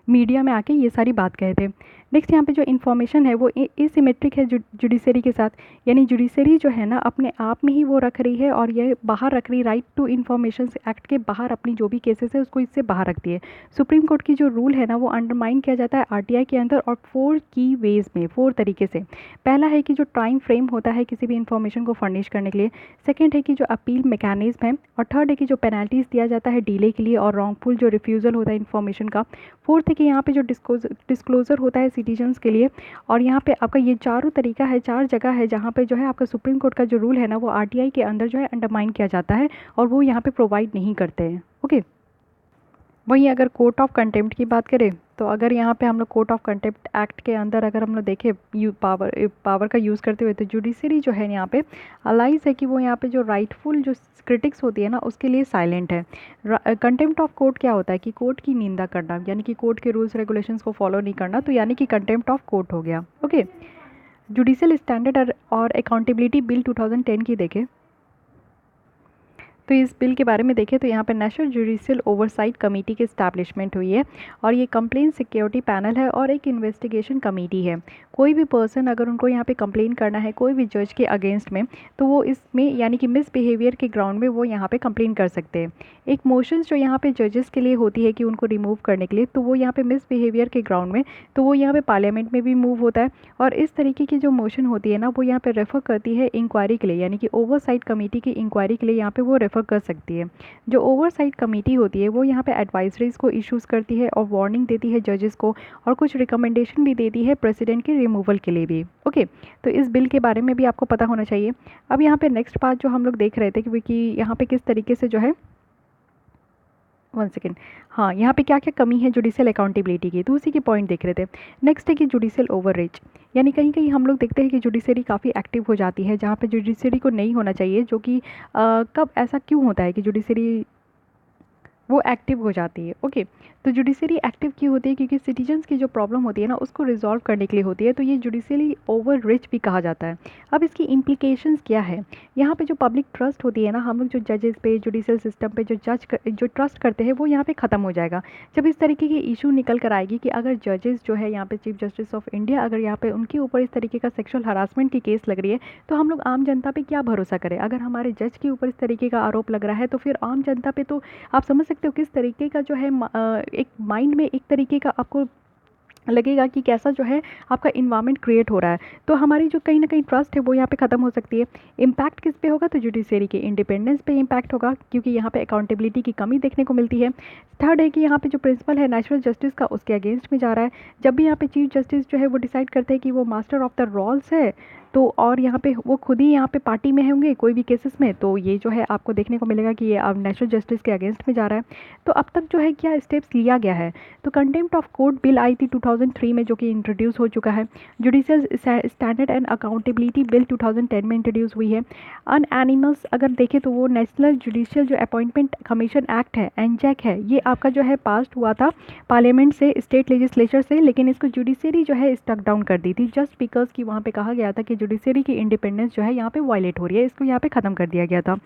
मीडिया में आके ये सारी बात कहे थे। नेक्स्ट यहाँ पे जो इन्फॉर्मेशन है वो एसिमेट्रिक है जुडिशरी के साथ, यानी जुडिशरी जो है ना अपने आप में ही वो रख रही है और ये बाहर रख रही, राइट टू इन्फॉर्मेशन एक्ट के बाहर अपनी जो भी केसेस है उसको इससे बाहर रखती है। सुप्रीम कोर्ट की जो रूल है ना वो अंडरमाइन किया जाता है आरटीआई के अंदर और 4 की वेज में, 4 तरीके से। पहला है कि जो टाइम फ्रेम होता है किसी भी इन्फॉर्मेशन को फर्निश करने के लिए, सेकेंड है कि जो अपील मैकेनिज्म है, और थर्ड है कि जो पेनल्टीज़ दिया जाता है डिले के लिए और रॉन्गफुल जो रिफ्यूज़ल होता है इन्फॉर्मेशन का, फोर्थ है कि यहाँ पे जो डिस्क्लोजर होता है सिटीजन्स के लिए। और यहाँ पे आपका ये चारों तरीका है, 4 जगह है जहाँ पे जो है आपका सुप्रीम कोर्ट का जो रूल है ना वो आरटीआई के अंदर जो है अंडरमाइन किया जाता है और वो यहाँ पे प्रोवाइड नहीं करते हैं। ओके, वहीं अगर कोर्ट ऑफ कंटेम्प्ट की बात करें तो अगर यहाँ पे हम लोग कोर्ट ऑफ कंटेम्प्ट एक्ट के अंदर अगर हम लोग देखें पावर का यूज़ करते हुए, तो जुडिशरी जो है यहाँ पे अलाइज है कि वो यहाँ पे जो राइटफुल जो क्रिटिक्स होती है ना उसके लिए साइलेंट है। कंटेम्प्ट ऑफ कोर्ट क्या होता है कि कोर्ट की निंदा करना, यानी कि कोर्ट के रूल्स रेगुलेशंस को फॉलो नहीं करना, तो यानी कि कंटेम्प्ट ऑफ कोर्ट हो गया। ओके, जुडिशियल स्टैंडर्ड और अकाउंटेबिलिटी बिल 2010 की देखें तो इस बिल के बारे में देखें तो यहाँ पे नेशनल जुडिशियल ओवरसाइट कमेटी की इस्टेब्लिशमेंट हुई है और ये कंप्लेंट सिक्योरिटी पैनल है और एक इन्वेस्टिगेशन कमेटी है। कोई भी पर्सन अगर उनको यहाँ पे कंप्लेन करना है कोई भी जज के अगेंस्ट में, तो वो इसमें यानी कि मिसबिहेवियर के ग्राउंड में वो यहाँ पे कंप्लेन कर सकते हैं। एक मोशंस जो यहाँ पे जजेस के लिए होती है कि उनको रिमूव करने के लिए, तो वो यहाँ पे मिसबिहेवियर के ग्राउंड में, तो वो यहाँ पे पार्लियामेंट में भी मूव होता है और इस तरीके की जो मोशन होती है ना वो यहाँ पे रेफ़र करती है इंक्वायरी के लिए, यानी कि ओवरसाइट कमेटी की इंक्वायरी के लिए यहाँ पे वो रेफ़र कर सकती है। जो ओवरसाइट कमेटी होती है वो यहाँ पे एडवाइजरीज को इश्यूज़ करती है और वार्निंग देती है जजेस को और कुछ रिकमेंडेशन भी देती है प्रेसिडेंट के रिमूवल के लिए भी। ओके, तो इस बिल के बारे में भी आपको पता होना चाहिए। अब यहाँ पे नेक्स्ट पार्ट जो हम लोग देख रहे थे कि यहाँ पे किस तरीके से जो है, वन सेकेंड, हाँ, यहाँ पे क्या क्या कमी है जुडिशियल अकाउंटेबिलिटी की, तो उसी के पॉइंट देख रहे थे। नेक्स्ट है कि जुडिशियल ओवररीच, यानी कहीं कहीं हम लोग देखते हैं कि जुडिशरी काफ़ी एक्टिव हो जाती है जहाँ पे जुडिशरी को नहीं होना चाहिए, जो कि कब ऐसा क्यों होता है कि जुडिशरी वो एक्टिव हो जाती है। ओके, तो जुडिशरी एक्टिव क्यों होती है, क्योंकि सिटीजन्स की जो प्रॉब्लम होती है ना उसको रिजॉल्व करने के लिए होती है, तो ये जुडिशरी ओवर रिच भी कहा जाता है। अब इसकी इम्प्लीकेशंस क्या है, यहाँ पे जो पब्लिक ट्रस्ट होती है ना, हम लोग जो जजेस पे जुडिशियल सिस्टम पे जो ट्रस्ट करते हैं वो यहाँ पे ख़त्म हो जाएगा जब इस तरीके की इशू निकल कर आएगी कि अगर जजेस जो है यहाँ पे चीफ जस्टिस ऑफ इंडिया अगर यहाँ पे उनके ऊपर इस तरीके का सेक्शुअल हरासमेंट की केस लग रही है, तो हम लोग आम जनता पे क्या भरोसा करें। अगर हमारे जज के ऊपर इस तरीके का आरोप लग रहा है तो फिर आम जनता पे तो आप समझ सकते हो किस तरीके का जो है एक माइंड में एक तरीके का आपको लगेगा कि कैसा जो है आपका इन्वायरमेंट क्रिएट हो रहा है। तो हमारी जो कहीं ना कहीं ट्रस्ट है वो यहाँ पे ख़त्म हो सकती है। इम्पैक्ट किस पे होगा, तो जुडिशरी के इंडिपेंडेंस पे इम्पैक्ट होगा, क्योंकि यहाँ पे अकाउंटेबिलिटी की कमी देखने को मिलती है। थर्ड है कि यहाँ पे जो प्रिंसिपल है नेचुरल जस्टिस का उसके अगेंस्ट में जा रहा है। जब भी यहाँ पे चीफ जस्टिस जो है वो डिसाइड करते हैं कि वो मास्टर ऑफ द रोल्स है, तो और यहाँ पे वो खुद ही यहाँ पे पार्टी में होंगे कोई भी केसेस में, तो ये जो है आपको देखने को मिलेगा कि ये अब नेचुरल जस्टिस के अगेंस्ट में जा रहा है। तो अब तक जो है क्या स्टेप्स लिया गया है, तो कंटेम्प्ट ऑफ कोर्ट बिल आई थी 2003 में जो कि इंट्रोड्यूस हो चुका है। Judicial standard and accountability bill 2010 में इंट्रोड्यूस हुई है। अनएनिमस अगर देखें तो वो नेशनल जुडिशियल जो अपॉइंटमेंट कमीशन एक्ट है, एनजैक है, ये आपका जो है पास हुआ था पार्लियामेंट से, स्टेट लेजिस्लेचर से, लेकिन इसको जुडिशरी जो है स्टक डाउन कर दी थी जस्ट बिकॉज कि वहाँ पे कहा गया था कि जुडिशरी की इंडिपेंडेंस जो है यहाँ पे वायलेट हो रही है, इसको यहाँ पे ख़त्म कर दिया गया था।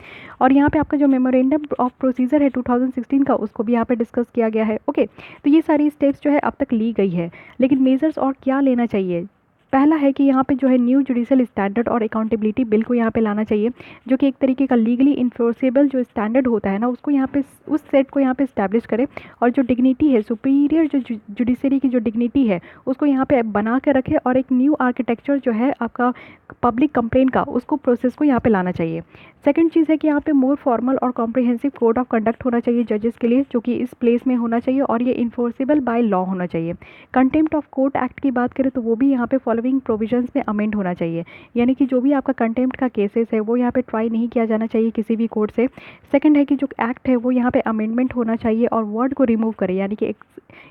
और यहाँ पे आपका जो मेमोरेंडम ऑफ प्रोसीजर है 2016 का, उसको भी यहाँ पे डिस्कस किया गया है। ओके, तो ये सारी स्टेप्स जो है अब तक ली गई है, लेकिन मेजर्स और क्या लेना चाहिए। पहला है कि यहाँ पे जो है न्यू जुडिशियल स्टैंडर्ड और अकाउंटेबिलिटी बिल को यहाँ पे लाना चाहिए, जो कि एक तरीके का लीगली इन्फोर्सेबल जो स्टैंडर्ड होता है ना उसको यहाँ पे उस सेट को यहाँ पे इस्टेब्लिश करे, और जो डिग्निटी है सुपीरियर जो जुडिशरी की जो डिग्निटी है उसको यहाँ पे बना के रखे, और एक न्यू आर्किटेक्चर जो है आपका पब्लिक कंप्लेंट का उसको प्रोसेस को यहाँ पे लाना चाहिए। सेकंड चीज़ है कि यहाँ पे मोर फॉर्मल और कॉम्प्रिहेंसिव कोड ऑफ कंडक्ट होना चाहिए जजेस के लिए, जो कि इस प्लेस में होना चाहिए और ये इन्फोर्सेबल बाय लॉ होना चाहिए। कंटेम्प्ट ऑफ कोर्ट एक्ट की बात करें तो वो भी यहाँ पे फॉलोइंग प्रोविजंस में अमेंड होना चाहिए, यानी कि जो भी आपका कंटेम्प्ट का केसेस है वो यहाँ पे ट्राई नहीं किया जाना चाहिए किसी भी कोर्ट से। सेकंड है कि जो एक्ट है वो यहाँ पे अमेंडमेंट होना चाहिए और वर्ड को रिमूव करे, यानी कि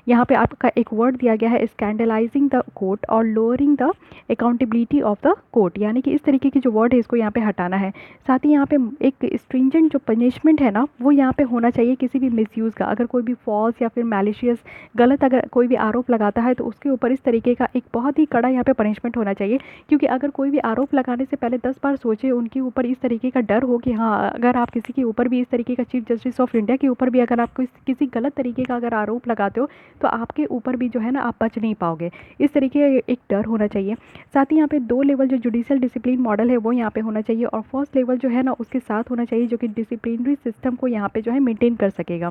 यहाँ पे आपका एक वर्ड दिया गया है स्कैंडलाइजिंग द कोर्ट और lowering the accountability of the court, यानी कि इस तरीके की जो वर्ड है इसको यहाँ पे हटाना है। साथ ही यहाँ पे एक स्ट्रिंजेंट जो पनिशमेंट है ना वो यहाँ पे होना चाहिए किसी भी मिसयूज़ का, अगर कोई भी फॉल्स या फिर मैलिशियस गलत अगर कोई भी आरोप लगाता है तो उसके ऊपर इस तरीके का एक बहुत ही कड़ा यहाँ पे पनिशमेंट होना चाहिए, क्योंकि अगर कोई भी आरोप लगाने से पहले 10 बार सोचे, उनके ऊपर इस तरीके का डर हो कि हाँ अगर आप किसी के ऊपर भी इस तरीके का चीफ जस्टिस ऑफ इंडिया के ऊपर भी अगर आप किसी गलत तरीके का अगर आरोप लगाते हो तो आपके ऊपर भी जो है ना आप बच नहीं पाओगे, इस तरीके एक डर होना चाहिए। साथ ही यहाँ पे 2 लेवल जो जुडिशियल डिसिप्लिन मॉडल है वो यहाँ पे होना चाहिए, और फर्स्ट लेवल जो है ना उसके साथ होना चाहिए जो कि डिसिप्लिनरी सिस्टम को यहाँ पे जो है मेंटेन कर सकेगा।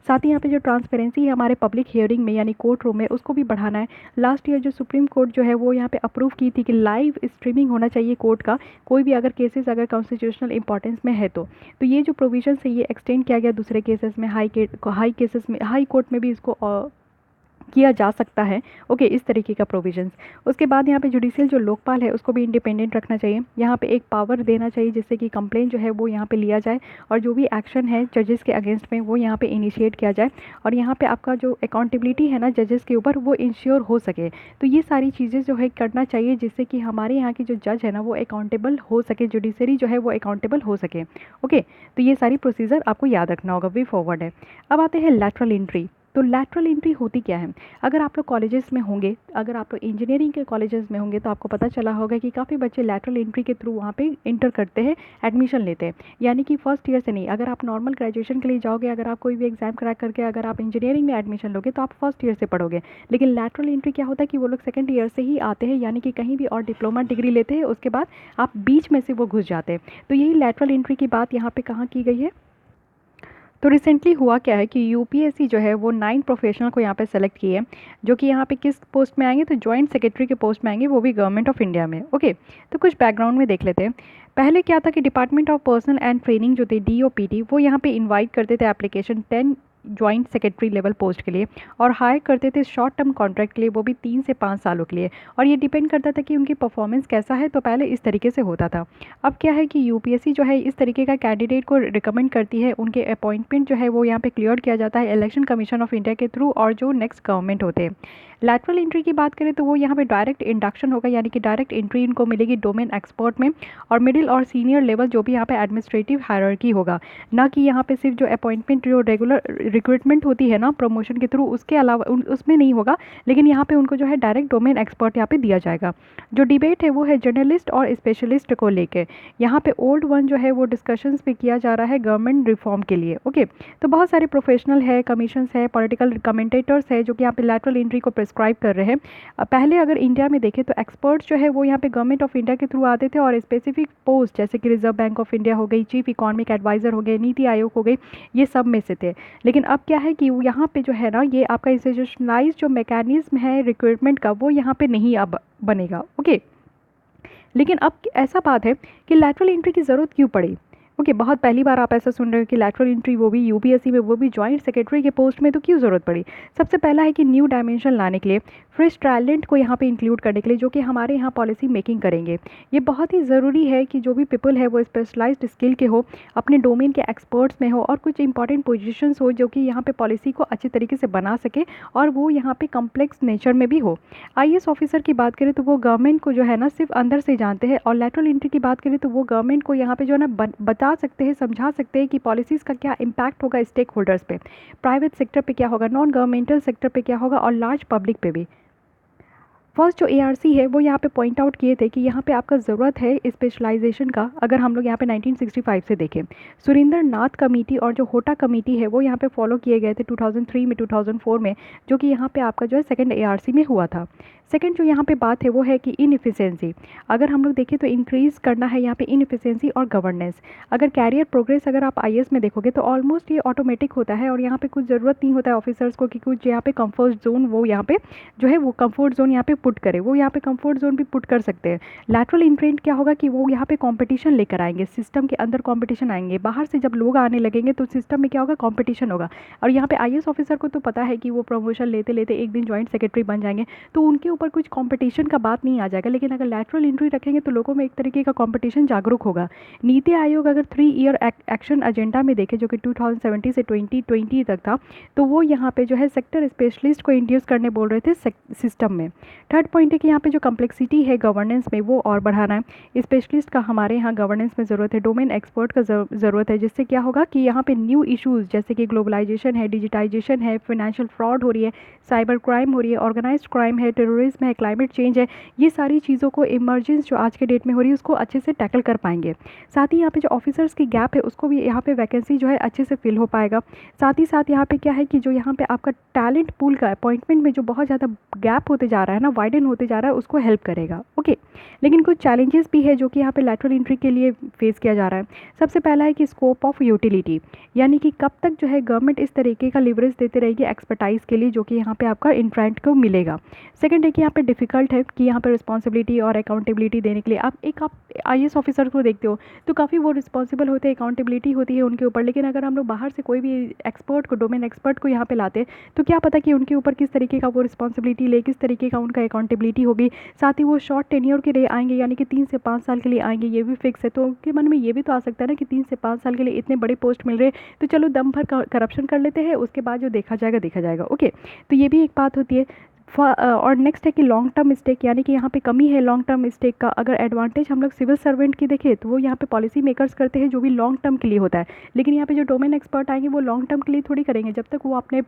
साथ ही यहाँ पे जो ट्रांसपेरेंसी है हमारे पब्लिक हियरिंग में यानी कोर्ट रूम में उसको भी बढ़ाना है। लास्ट ईयर जो सुप्रीम कोर्ट जो है वो यहाँ पे अप्रूव की थी कि लाइव स्ट्रीमिंग होना चाहिए कोर्ट का, कोई भी अगर केसेस अगर कॉन्स्टिट्यूशनल इंपॉर्टेंस में है तो ये जो प्रोविजन है ये एक्सटेंड किया गया दूसरे केसेस में, हाई केसेस में, हाई कोर्ट में भी इसको किया जा सकता है। ओके, इस तरीके का प्रोविजंस। उसके बाद यहाँ पे जुडिशियल जो लोकपाल है उसको भी इंडिपेंडेंट रखना चाहिए, यहाँ पे एक पावर देना चाहिए जिससे कि कंप्लेंट जो है वो यहाँ पे लिया जाए और जो भी एक्शन है जजेस के अगेंस्ट में वो यहाँ पे इनिशिएट किया जाए, और यहाँ पे आपका जो अकाउंटेबिलिटी है ना जजेस के ऊपर वो इंश्योर हो सके। तो ये सारी चीज़ें जो है करना चाहिए जिससे कि हमारे यहाँ की जो जज है ना वो अकाउंटेबल हो सके, जुडिशरी जो है वो अकाउंटेबल हो सके। ओके, तो ये सारी प्रोसीजर आपको याद रखना होगा, वे फॉरवर्ड है। अब आते हैं लैटरल एंट्री। तो लैटरल एंट्री होती क्या है? अगर आप लोग कॉलेजेस में होंगे, अगर आप लोग इंजीनियरिंग के कॉलेजेस में होंगे तो आपको पता चला होगा कि काफ़ी बच्चे लैटरल एंट्री के थ्रू वहाँ पे इंटर करते हैं, एडमिशन लेते हैं। यानी कि फर्स्ट ईयर से नहीं, अगर आप नॉर्मल ग्रेजुएशन के लिए जाओगे, अगर आप कोई भी एग्जाम क्रैक करके अगर आप इंजीनियरिंग में एडमिशन लोगे तो आप फर्स्ट ईयर से पढ़ोगे। लेकिन लैटरल एंट्री क्या होता है कि वो लोग सेकंड ईयर से ही आते हैं, यानी कि कहीं भी और डिप्लोमा डिग्री लेते हैं, उसके बाद आप बीच में से वो घुस जाते हैं। तो यही लैटरल एंट्री की बात यहाँ पे कहाँ की गई है? तो रिसेंटली हुआ क्या है कि यूपीएससी जो है वो 9 प्रोफेशनल को यहाँ पे सेलेक्ट किए हैं, जो कि यहाँ पे किस पोस्ट में आएंगे, तो जॉइंट सेक्रेटरी के पोस्ट में आएंगे, वो भी गवर्नमेंट ऑफ इंडिया में। ओके, तो कुछ बैकग्राउंड में देख लेते हैं। पहले क्या था कि department of personal and training जो थे डीओपीटी, वो यहाँ पे इनवाइट करते थे application 10 joint secretary level post के लिए, और हायर करते थे शॉर्ट टर्म कॉन्ट्रैक्ट के लिए, वो भी 3 से 5 सालों के लिए। और ये डिपेंड करता था कि उनकी परफॉर्मेंस कैसा है। तो पहले इस तरीके से होता था। अब क्या है कि यूपीएससी जो है इस तरीके का कैंडिडेट को रिकमेंड करती है, उनके अपॉइंटमेंट जो है वो यहाँ पे क्लियर किया जाता है इलेक्शन कमीशन ऑफ इंडिया के थ्रू, और जो नेक्स्ट गवर्नमेंट होते हैं। लैटरल एंट्री की बात करें तो वो यहाँ पे डायरेक्ट इंडक्शन होगा, यानी कि डायरेक्ट एंट्री इनको मिलेगी डोमेन एक्सपर्ट में, और मिडिल और सीनियर लेवल जो भी यहाँ पे एडमिनिस्ट्रेटिव हायरार्की होगा, ना कि यहाँ पे सिर्फ जो अपॉइंटमेंट जो रेगुलर रिक्रूटमेंट होती है ना प्रमोशन के थ्रू, उसके अलावा उसमें नहीं होगा। लेकिन यहाँ पे उनको जो है डायरेक्ट डोमेन एक्सपर्ट यहाँ पे दिया जाएगा। जो डिबेट है वो है जर्नलिस्ट और स्पेशलिस्ट को लेकर। यहाँ पे ओल्ड वन जो है वो डिस्कशंस पे किया जा रहा है गवर्नमेंट रिफॉर्म के लिए। ओके, तो बहुत सारे प्रोफेशनल है, कमीशंस है, पॉलिटिकल कमेंटेटर्स है, जो कि यहाँ पे लैटरल एंट्री को प्रिस्क्राइब कर रहे हैं। पहले अगर इंडिया में देखें तो एक्सपर्ट्स जो है वो यहाँ पे गवर्नमेंट ऑफ इंडिया के थ्रू आते थे, और स्पेसिफिक पोस्ट जैसे कि रिजर्व बैंक ऑफ इंडिया हो गई, चीफ इकोनॉमिक एडवाइजर हो गए, नीति आयोग हो गई, ये सब में से थे। लेकिन अब क्या है कि यहाँ पे जो है ना, ये आपका इंस्टीट्यूशनलाइज जो मैकेनिज्म है रिक्रूटमेंट का, वो यहाँ पे नहीं अब बनेगा। ओके, लेकिन अब ऐसा बात है कि लैटरल एंट्री की ज़रूरत क्यों पड़ी? ओके, बहुत पहली बार आप ऐसा सुन रहे हो कि लैटरल एंट्री, वो भी यूपीएससी में, वो भी जॉइंट सेक्रेटरी के पोस्ट में, तो क्यों ज़रूरत पड़ी? सबसे पहला है कि न्यू डायमेंशन लाने के लिए, फ्रेश टैलेंट को यहाँ पे इंक्लूड करने के लिए, जो कि हमारे यहाँ पॉलिसी मेकिंग करेंगे। ये बहुत ही ज़रूरी है कि जो भी पीपल है वो स्पेशलाइज्ड स्किल के हो, अपने डोमेन के एक्सपर्ट्स में हो, और कुछ इंपॉर्टेंट पोजीशंस हो जो कि यहाँ पे पॉलिसी को अच्छे तरीके से बना सके, और वो यहाँ पे कम्प्लेक्स नेचर में भी हो। आईएएस ऑफिसर की बात करें तो वो गवर्नमेंट को जो है ना सिर्फ अंदर से जानते हैं, और लैटरल एंट्री की बात करें तो वो गवर्नमेंट को यहाँ पे जो है ना बता सकते हैं, समझा सकते हैं कि पॉलिसीज़ का क्या इम्पैक्ट होगा स्टेक होल्डर्स पे, प्राइवेट सेक्टर पे क्या होगा, नॉन गवर्नमेंटल सेक्टर पे क्या होगा, और लार्ज पब्लिक पे भी। फर्स्ट जो एआरसी है वो यहाँ पे पॉइंट आउट किए थे कि यहाँ पे आपका ज़रूरत है स्पेशलाइजेशन का। अगर हम लोग यहाँ पे 1965 से देखें, सुरेंद्र नाथ कमेटी और जो होटा कमेटी है वो यहाँ पे फॉलो किए गए थे 2003 में, 2004 में, जो कि यहाँ पे आपका जो है सेकंड एआरसी में हुआ था। सेकंड जो यहाँ पे बात है वो है कि इनएफिशिएंसी, अगर हम लोग देखें तो इंक्रीज़ करना है यहाँ पे इनएफिशिएंसी और गवर्नेंस। अगर कैरियर प्रोग्रेस अगर आप आईएएस में देखोगे तो ऑलमोस्ट ये ऑटोमेटिक होता है, और यहाँ पे कुछ ज़रूरत नहीं होता है ऑफिसर्स को कि कुछ यहाँ पे कंफर्ट जोन, वो यहाँ पे जो है वो कंफर्ट जोन यहाँ पे पुट करे, वो यहाँ पे कंफर्ट जोन भी पुट कर सकते हैं। लैटरल एंट्री क्या होगा कि वो यहाँ पे कंपटीशन लेकर आएंगे, सिस्टम के अंदर कंपटीशन आएंगे, बाहर से जब लोग आने लगेंगे तो सिस्टम में क्या होगा, कंपटीशन होगा। और यहाँ पे आईएएस ऑफिसर को तो पता है कि वो प्रमोशन लेते लेते एक दिन जॉइंट सेक्रेटरी बन जाएंगे, तो उनके ऊपर कुछ कंपटीशन का बात नहीं आ जाएगा। लेकिन अगर लैटरल एंट्री रखेंगे तो लोगों में एक तरीके का कंपटीशन जागरूक होगा। नीति आयोग अगर 3 ईयर एक्शन एजेंडा में देखे, जो कि 2017 से 2020 तक था, तो वो यहाँ पे जो है सेक्टर स्पेशलिस्ट को इंड्यूस करने बोल रहे थे सिस्टम में। थर्ड पॉइंट है कि यहाँ पे जो कम्प्लेक्सिटी है गवर्नेंस में वो और बढ़ाना है। स्पेशलिस्ट का हमारे यहाँ गवर्नेंस में ज़रूरत है, डोमेन एक्सपर्ट का ज़रूरत है, जिससे क्या होगा कि यहाँ पे न्यू इश्यूज़ जैसे कि ग्लोबलाइजेशन है, डिजिटाइजेशन है, फाइनेंशियल फ्रॉड हो रही है, साइबर क्राइम हो रही है, ऑर्गेनाइज्ड क्राइम है, टेररिज्म है, क्लाइमेट चेंज है, ये सारी चीज़ों को इमरजेंस जो आज के डेट में हो रही है उसको अच्छे से टैकल कर पाएंगे। साथ ही यहाँ पे जो ऑफिसर्स की गैप है उसको भी यहाँ पे वैकेंसी जो है अच्छे से फिल हो पाएगा। साथ ही साथ यहाँ पे क्या है कि जो यहाँ पे आपका टैलेंट पूल का अपॉइंटमेंट में जो बहुत ज़्यादा गैप होते जा रहा है ना, वाइडन होते जा रहा है, उसको हेल्प करेगा। ओके, लेकिन कुछ चैलेंजेस भी है जो कि यहाँ पे लैटरल एंट्री के लिए फेस किया जा रहा है। सबसे पहला है कि स्कोप ऑफ यूटिलिटी, यानी कि कब तक जो है गवर्नमेंट इस तरीके का लिवरेज देते रहेगी एक्सपर्टाइज के लिए, जो कि यहाँ पे आपका इंट्रेंट को मिलेगा। सेकंड है कि यहाँ पे डिफिकल्ट है कि यहाँ पे रिस्पॉन्सिबिलिटी और अकाउंटेबिलिटी देने के लिए आप आईएएस ऑफिसर को देखते हो तो काफ़ी वो रिस्पॉन्सिबल होते हैं, अकाउंटेबिलिटी होती है उनके ऊपर। लेकिन अगर हम लोग बाहर से कोई भी एक्सपर्ट को, डोमेन एक्सपर्ट को यहाँ पे लाते तो क्या पता कि उनके ऊपर किस तरीके का वो रिस्पॉन्सिबिलिटी ले, किस तरीके का उनका अकाउंटेबिलिटी होगी। साथ ही वो शॉर्ट टेन्योर के लिए आएंगे, यानी कि 3 से 5 साल के लिए आएंगे, ये भी फिक्स है। तो उनके मन में ये भी तो आ सकता है ना कि 3 से 5 साल के लिए इतने बड़े पोस्ट मिल रहे हैं, तो चलो दम भर करप्शन कर लेते हैं, उसके बाद जो देखा जाएगा देखा जाएगा। ओके, तो ये भी एक बात होती है। और नेक्स्ट है कि लॉन्ग टर्म स्टेक, यानी कि यहाँ पे कमी है लॉन्ग टर्म स्टेक का। अगर एडवांटेज हम लोग सिविल सर्वेंट की देखें तो वो यहाँ पे पॉलिसी मेकर्स करते हैं जो भी लॉन्ग टर्म के लिए होता है, लेकिन यहाँ पे जो डोमेन एक्सपर्ट आएंगे वो लॉन्ग टर्म के लिए थोड़ी करेंगे। जब तक वो अपने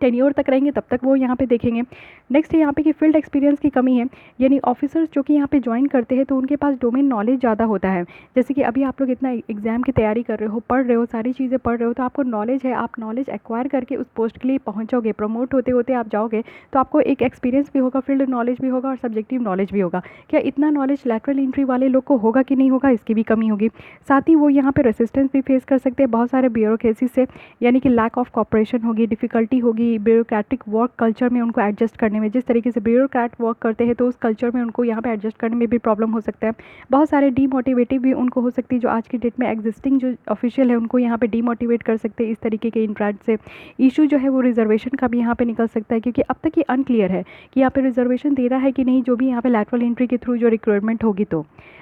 टेन्योर तक रहेंगे तब तक वो यहाँ पे देखेंगे। नेक्स्ट है यहाँ पे कि फील्ड एक्सपीरियंस की कमी है, यानी ऑफिसर्स जो कि यहाँ पे ज्वाइन करते हैं तो उनके पास डोमेन नॉलेज ज़्यादा होता है। जैसे कि अभी आप लोग इतना एग्जाम की तैयारी कर रहे हो, पढ़ रहे हो, सारी चीज़ें पढ़ रहे हो, तो आपको नॉलेज है, आप नॉलेज एक्वायर करके उस पोस्ट के लिए पहुँचोगे, प्रमोट होते होते आप जाओगे तो आपको एक एक्सपीरियंस भी होगा, फील्ड नॉलेज भी होगा और सब्जेक्टिव नॉलेज भी होगा। क्या इतना नॉलेज लैटरल एंट्री वाले लोग को होगा कि नहीं होगा, इसकी भी कमी होगी। साथ ही वो यहाँ पे रेसिस्टेंस भी फेस कर सकते हैं बहुत सारे ब्यूरोक्रेसी से, यानी कि लैक ऑफ कॉपरेशन होगी, डिफिकल्टी होगी ब्यूरोक्रेटिक वर्क कल्चर में उनको एडजस्ट करने में। जिस तरीके से ब्यूरोक्रेट वर्क करते हैं तो उस कल्चर में उनको यहाँ पे एडजस्ट करने में भी प्रॉब्लम हो सकता है। बहुत सारे डीमोटिवेटिव भी उनको हो सकती है, जो आज की डेट में एग्जिस्टिंग जो ऑफिशियल है उनको यहाँ पे डीमोटिवेट कर सकते हैं इस तरीके के इंट्रैक्ट से। इशू जो है वो रिजर्वेशन का भी यहाँ पे निकल सकता है, क्योंकि अब तक ये अनक्लियर है कि यहाँ पे रिजर्वेशन दे रहा है कि नहीं, जो भी यहाँ पे लैटरल एंट्री के थ्रू जो रिक्रूटमेंट होगी।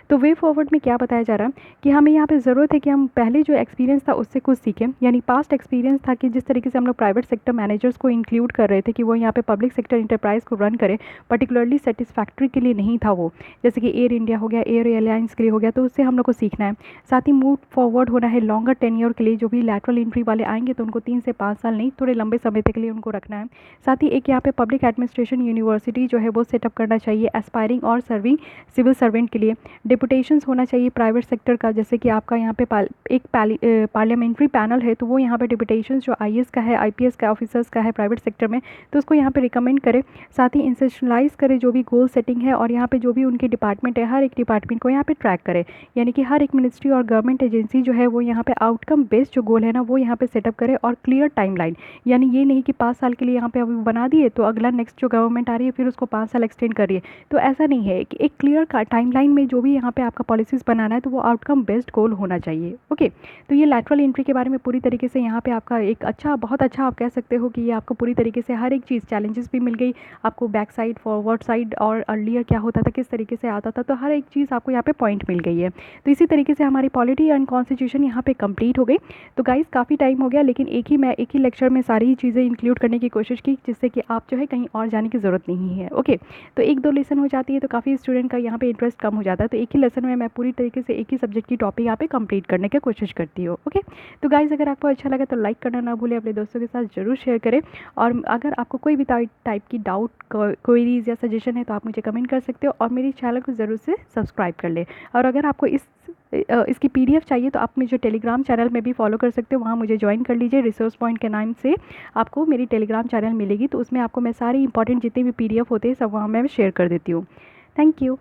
तो वे फॉरवर्ड में क्या बताया जा रहा है कि हमें यहाँ पे ज़रूरत है कि हम पहले जो एक्सपीरियंस था उससे कुछ सीखें, यानी पास्ट एक्सपीरियंस था कि जिस तरीके से हम लोग प्राइवेट सेक्टर मैनेजर्स को इंक्लूड कर रहे थे कि वो यहाँ पे पब्लिक सेक्टर इंटरप्राइज को रन करे, पर्टिकुलरली सेटिस्फैक्ट्री के लिए नहीं था वो, जैसे कि एयर इंडिया हो गया, एयर एयरलाइंस के लिए हो गया, तो उससे हम लोग को सीखना है। साथ ही मूव फॉरवर्ड होना है लॉन्गर टेन्योर के लिए, जो भी लैटरल एंट्री वाले आएंगे तो उनको 3 से 5 साल नहीं, थोड़े लंबे समय तक के लिए उनको रखना है। साथ ही एक यहाँ पे पब्लिक एडमिनिस्ट्रेशन यूनिवर्सिटी जो है वो सेटअप करना चाहिए एस्पायरिंग और सर्विंग सिविल सर्वेंट के लिए। डिपुटेशंस होना चाहिए प्राइवेट सेक्टर का, जैसे कि आपका यहाँ पे एक पार्लियामेंट्री पैनल है तो वो यहाँ पे डिपुटेशंस जो आईएएस का है, आईपीएस का ऑफिसर्स का है प्राइवेट सेक्टर में, तो उसको यहाँ पे रिकमेंड करे। साथ ही इंस्टीट्यूशनलाइज करे जो भी गोल सेटिंग है, और यहाँ पे जो भी उनके डिपार्टमेंट है हर एक डिपार्टमेंट को यहाँ पे ट्रैक करे, यानी कि हर एक मिनिस्ट्री और गवर्नमेंट एजेंसी जो है वो यहाँ पे आउटकम बेस्ड जो गोल है ना वो यहाँ पे सेटअप करे, और क्लियर टाइमलाइन, यानी ये नहीं कि 5 साल के लिए यहाँ पे अभी बना दिए तो अगला नेक्स्ट जो गवर्नमेंट आ रही है फिर उसको 5 साल एक्सटेंड करिए, तो ऐसा नहीं है। कि एक क्लियर टाइमलाइन में जो भी यहाँ पे आपका पॉलिसीज़ बनाना है तो वो आउटकम बेस्ड गोल होना चाहिए। ओके, तो ये लैटरल एंट्री के बारे में पूरी तरीके से यहाँ पे आपका एक अच्छा, बहुत अच्छा आप कह सकते हो कि ये आपको पूरी तरीके से हर एक चीज़, चैलेंजेस भी मिल गई आपको, बैक साइड, फॉरवर्ड साइड, और अर्लियर क्या होता था, किस तरीके से आता था, तो हर एक चीज़ आपको यहाँ पे पॉइंट मिल गई है। तो इसी तरीके से हमारी पॉलिटी एंड कॉन्स्टिट्यूशन यहाँ पे कंप्लीट हो गई। तो गाइस काफ़ी टाइम हो गया, लेकिन एक ही लेक्चर में सारी चीज़ें इंक्लूड करने की कोशिश की, जिससे कि आप जो है कहीं और जाने की ज़रूरत नहीं है। ओके, तो 1-2 लेसन हो जाती है तो काफ़ी स्टूडेंट का यहाँ पे इंटरेस्ट कम हो जाता है, तो एक ही लेसन में मैं पूरी तरीके से एक ही सब्जेक्ट की टॉपिक यहाँ पे कंप्लीट करने की कोशिश करती हूँ। ओके, तो गाइस अगर आपको अच्छा लगा तो लाइक करना ना भूलें, अपने दोस्तों के साथ ज़रूर शेयर करें, और अगर आपको कोई भी टाइप की डाउट, क्वेरीज या सजेशन है तो आप मुझे कमेंट कर सकते हो, और मेरी चैनल को ज़रूर से सब्सक्राइब कर लें। और अगर आपको इसकी पीडीएफ चाहिए तो आप मुझे टेलीग्राम चैनल में भी फॉलो कर सकते हो, वहाँ मुझे ज्वाइन कर लीजिए। रिसोर्स पॉइंट के नाम से आपको मेरी टेलीग्राम चैनल मिलेगी, तो उसमें आपको मैं सारी इंपॉर्टेंट जितने भी पीडीएफ होते हैं सब वहाँ मैं शेयर कर देती हूँ। Thank you.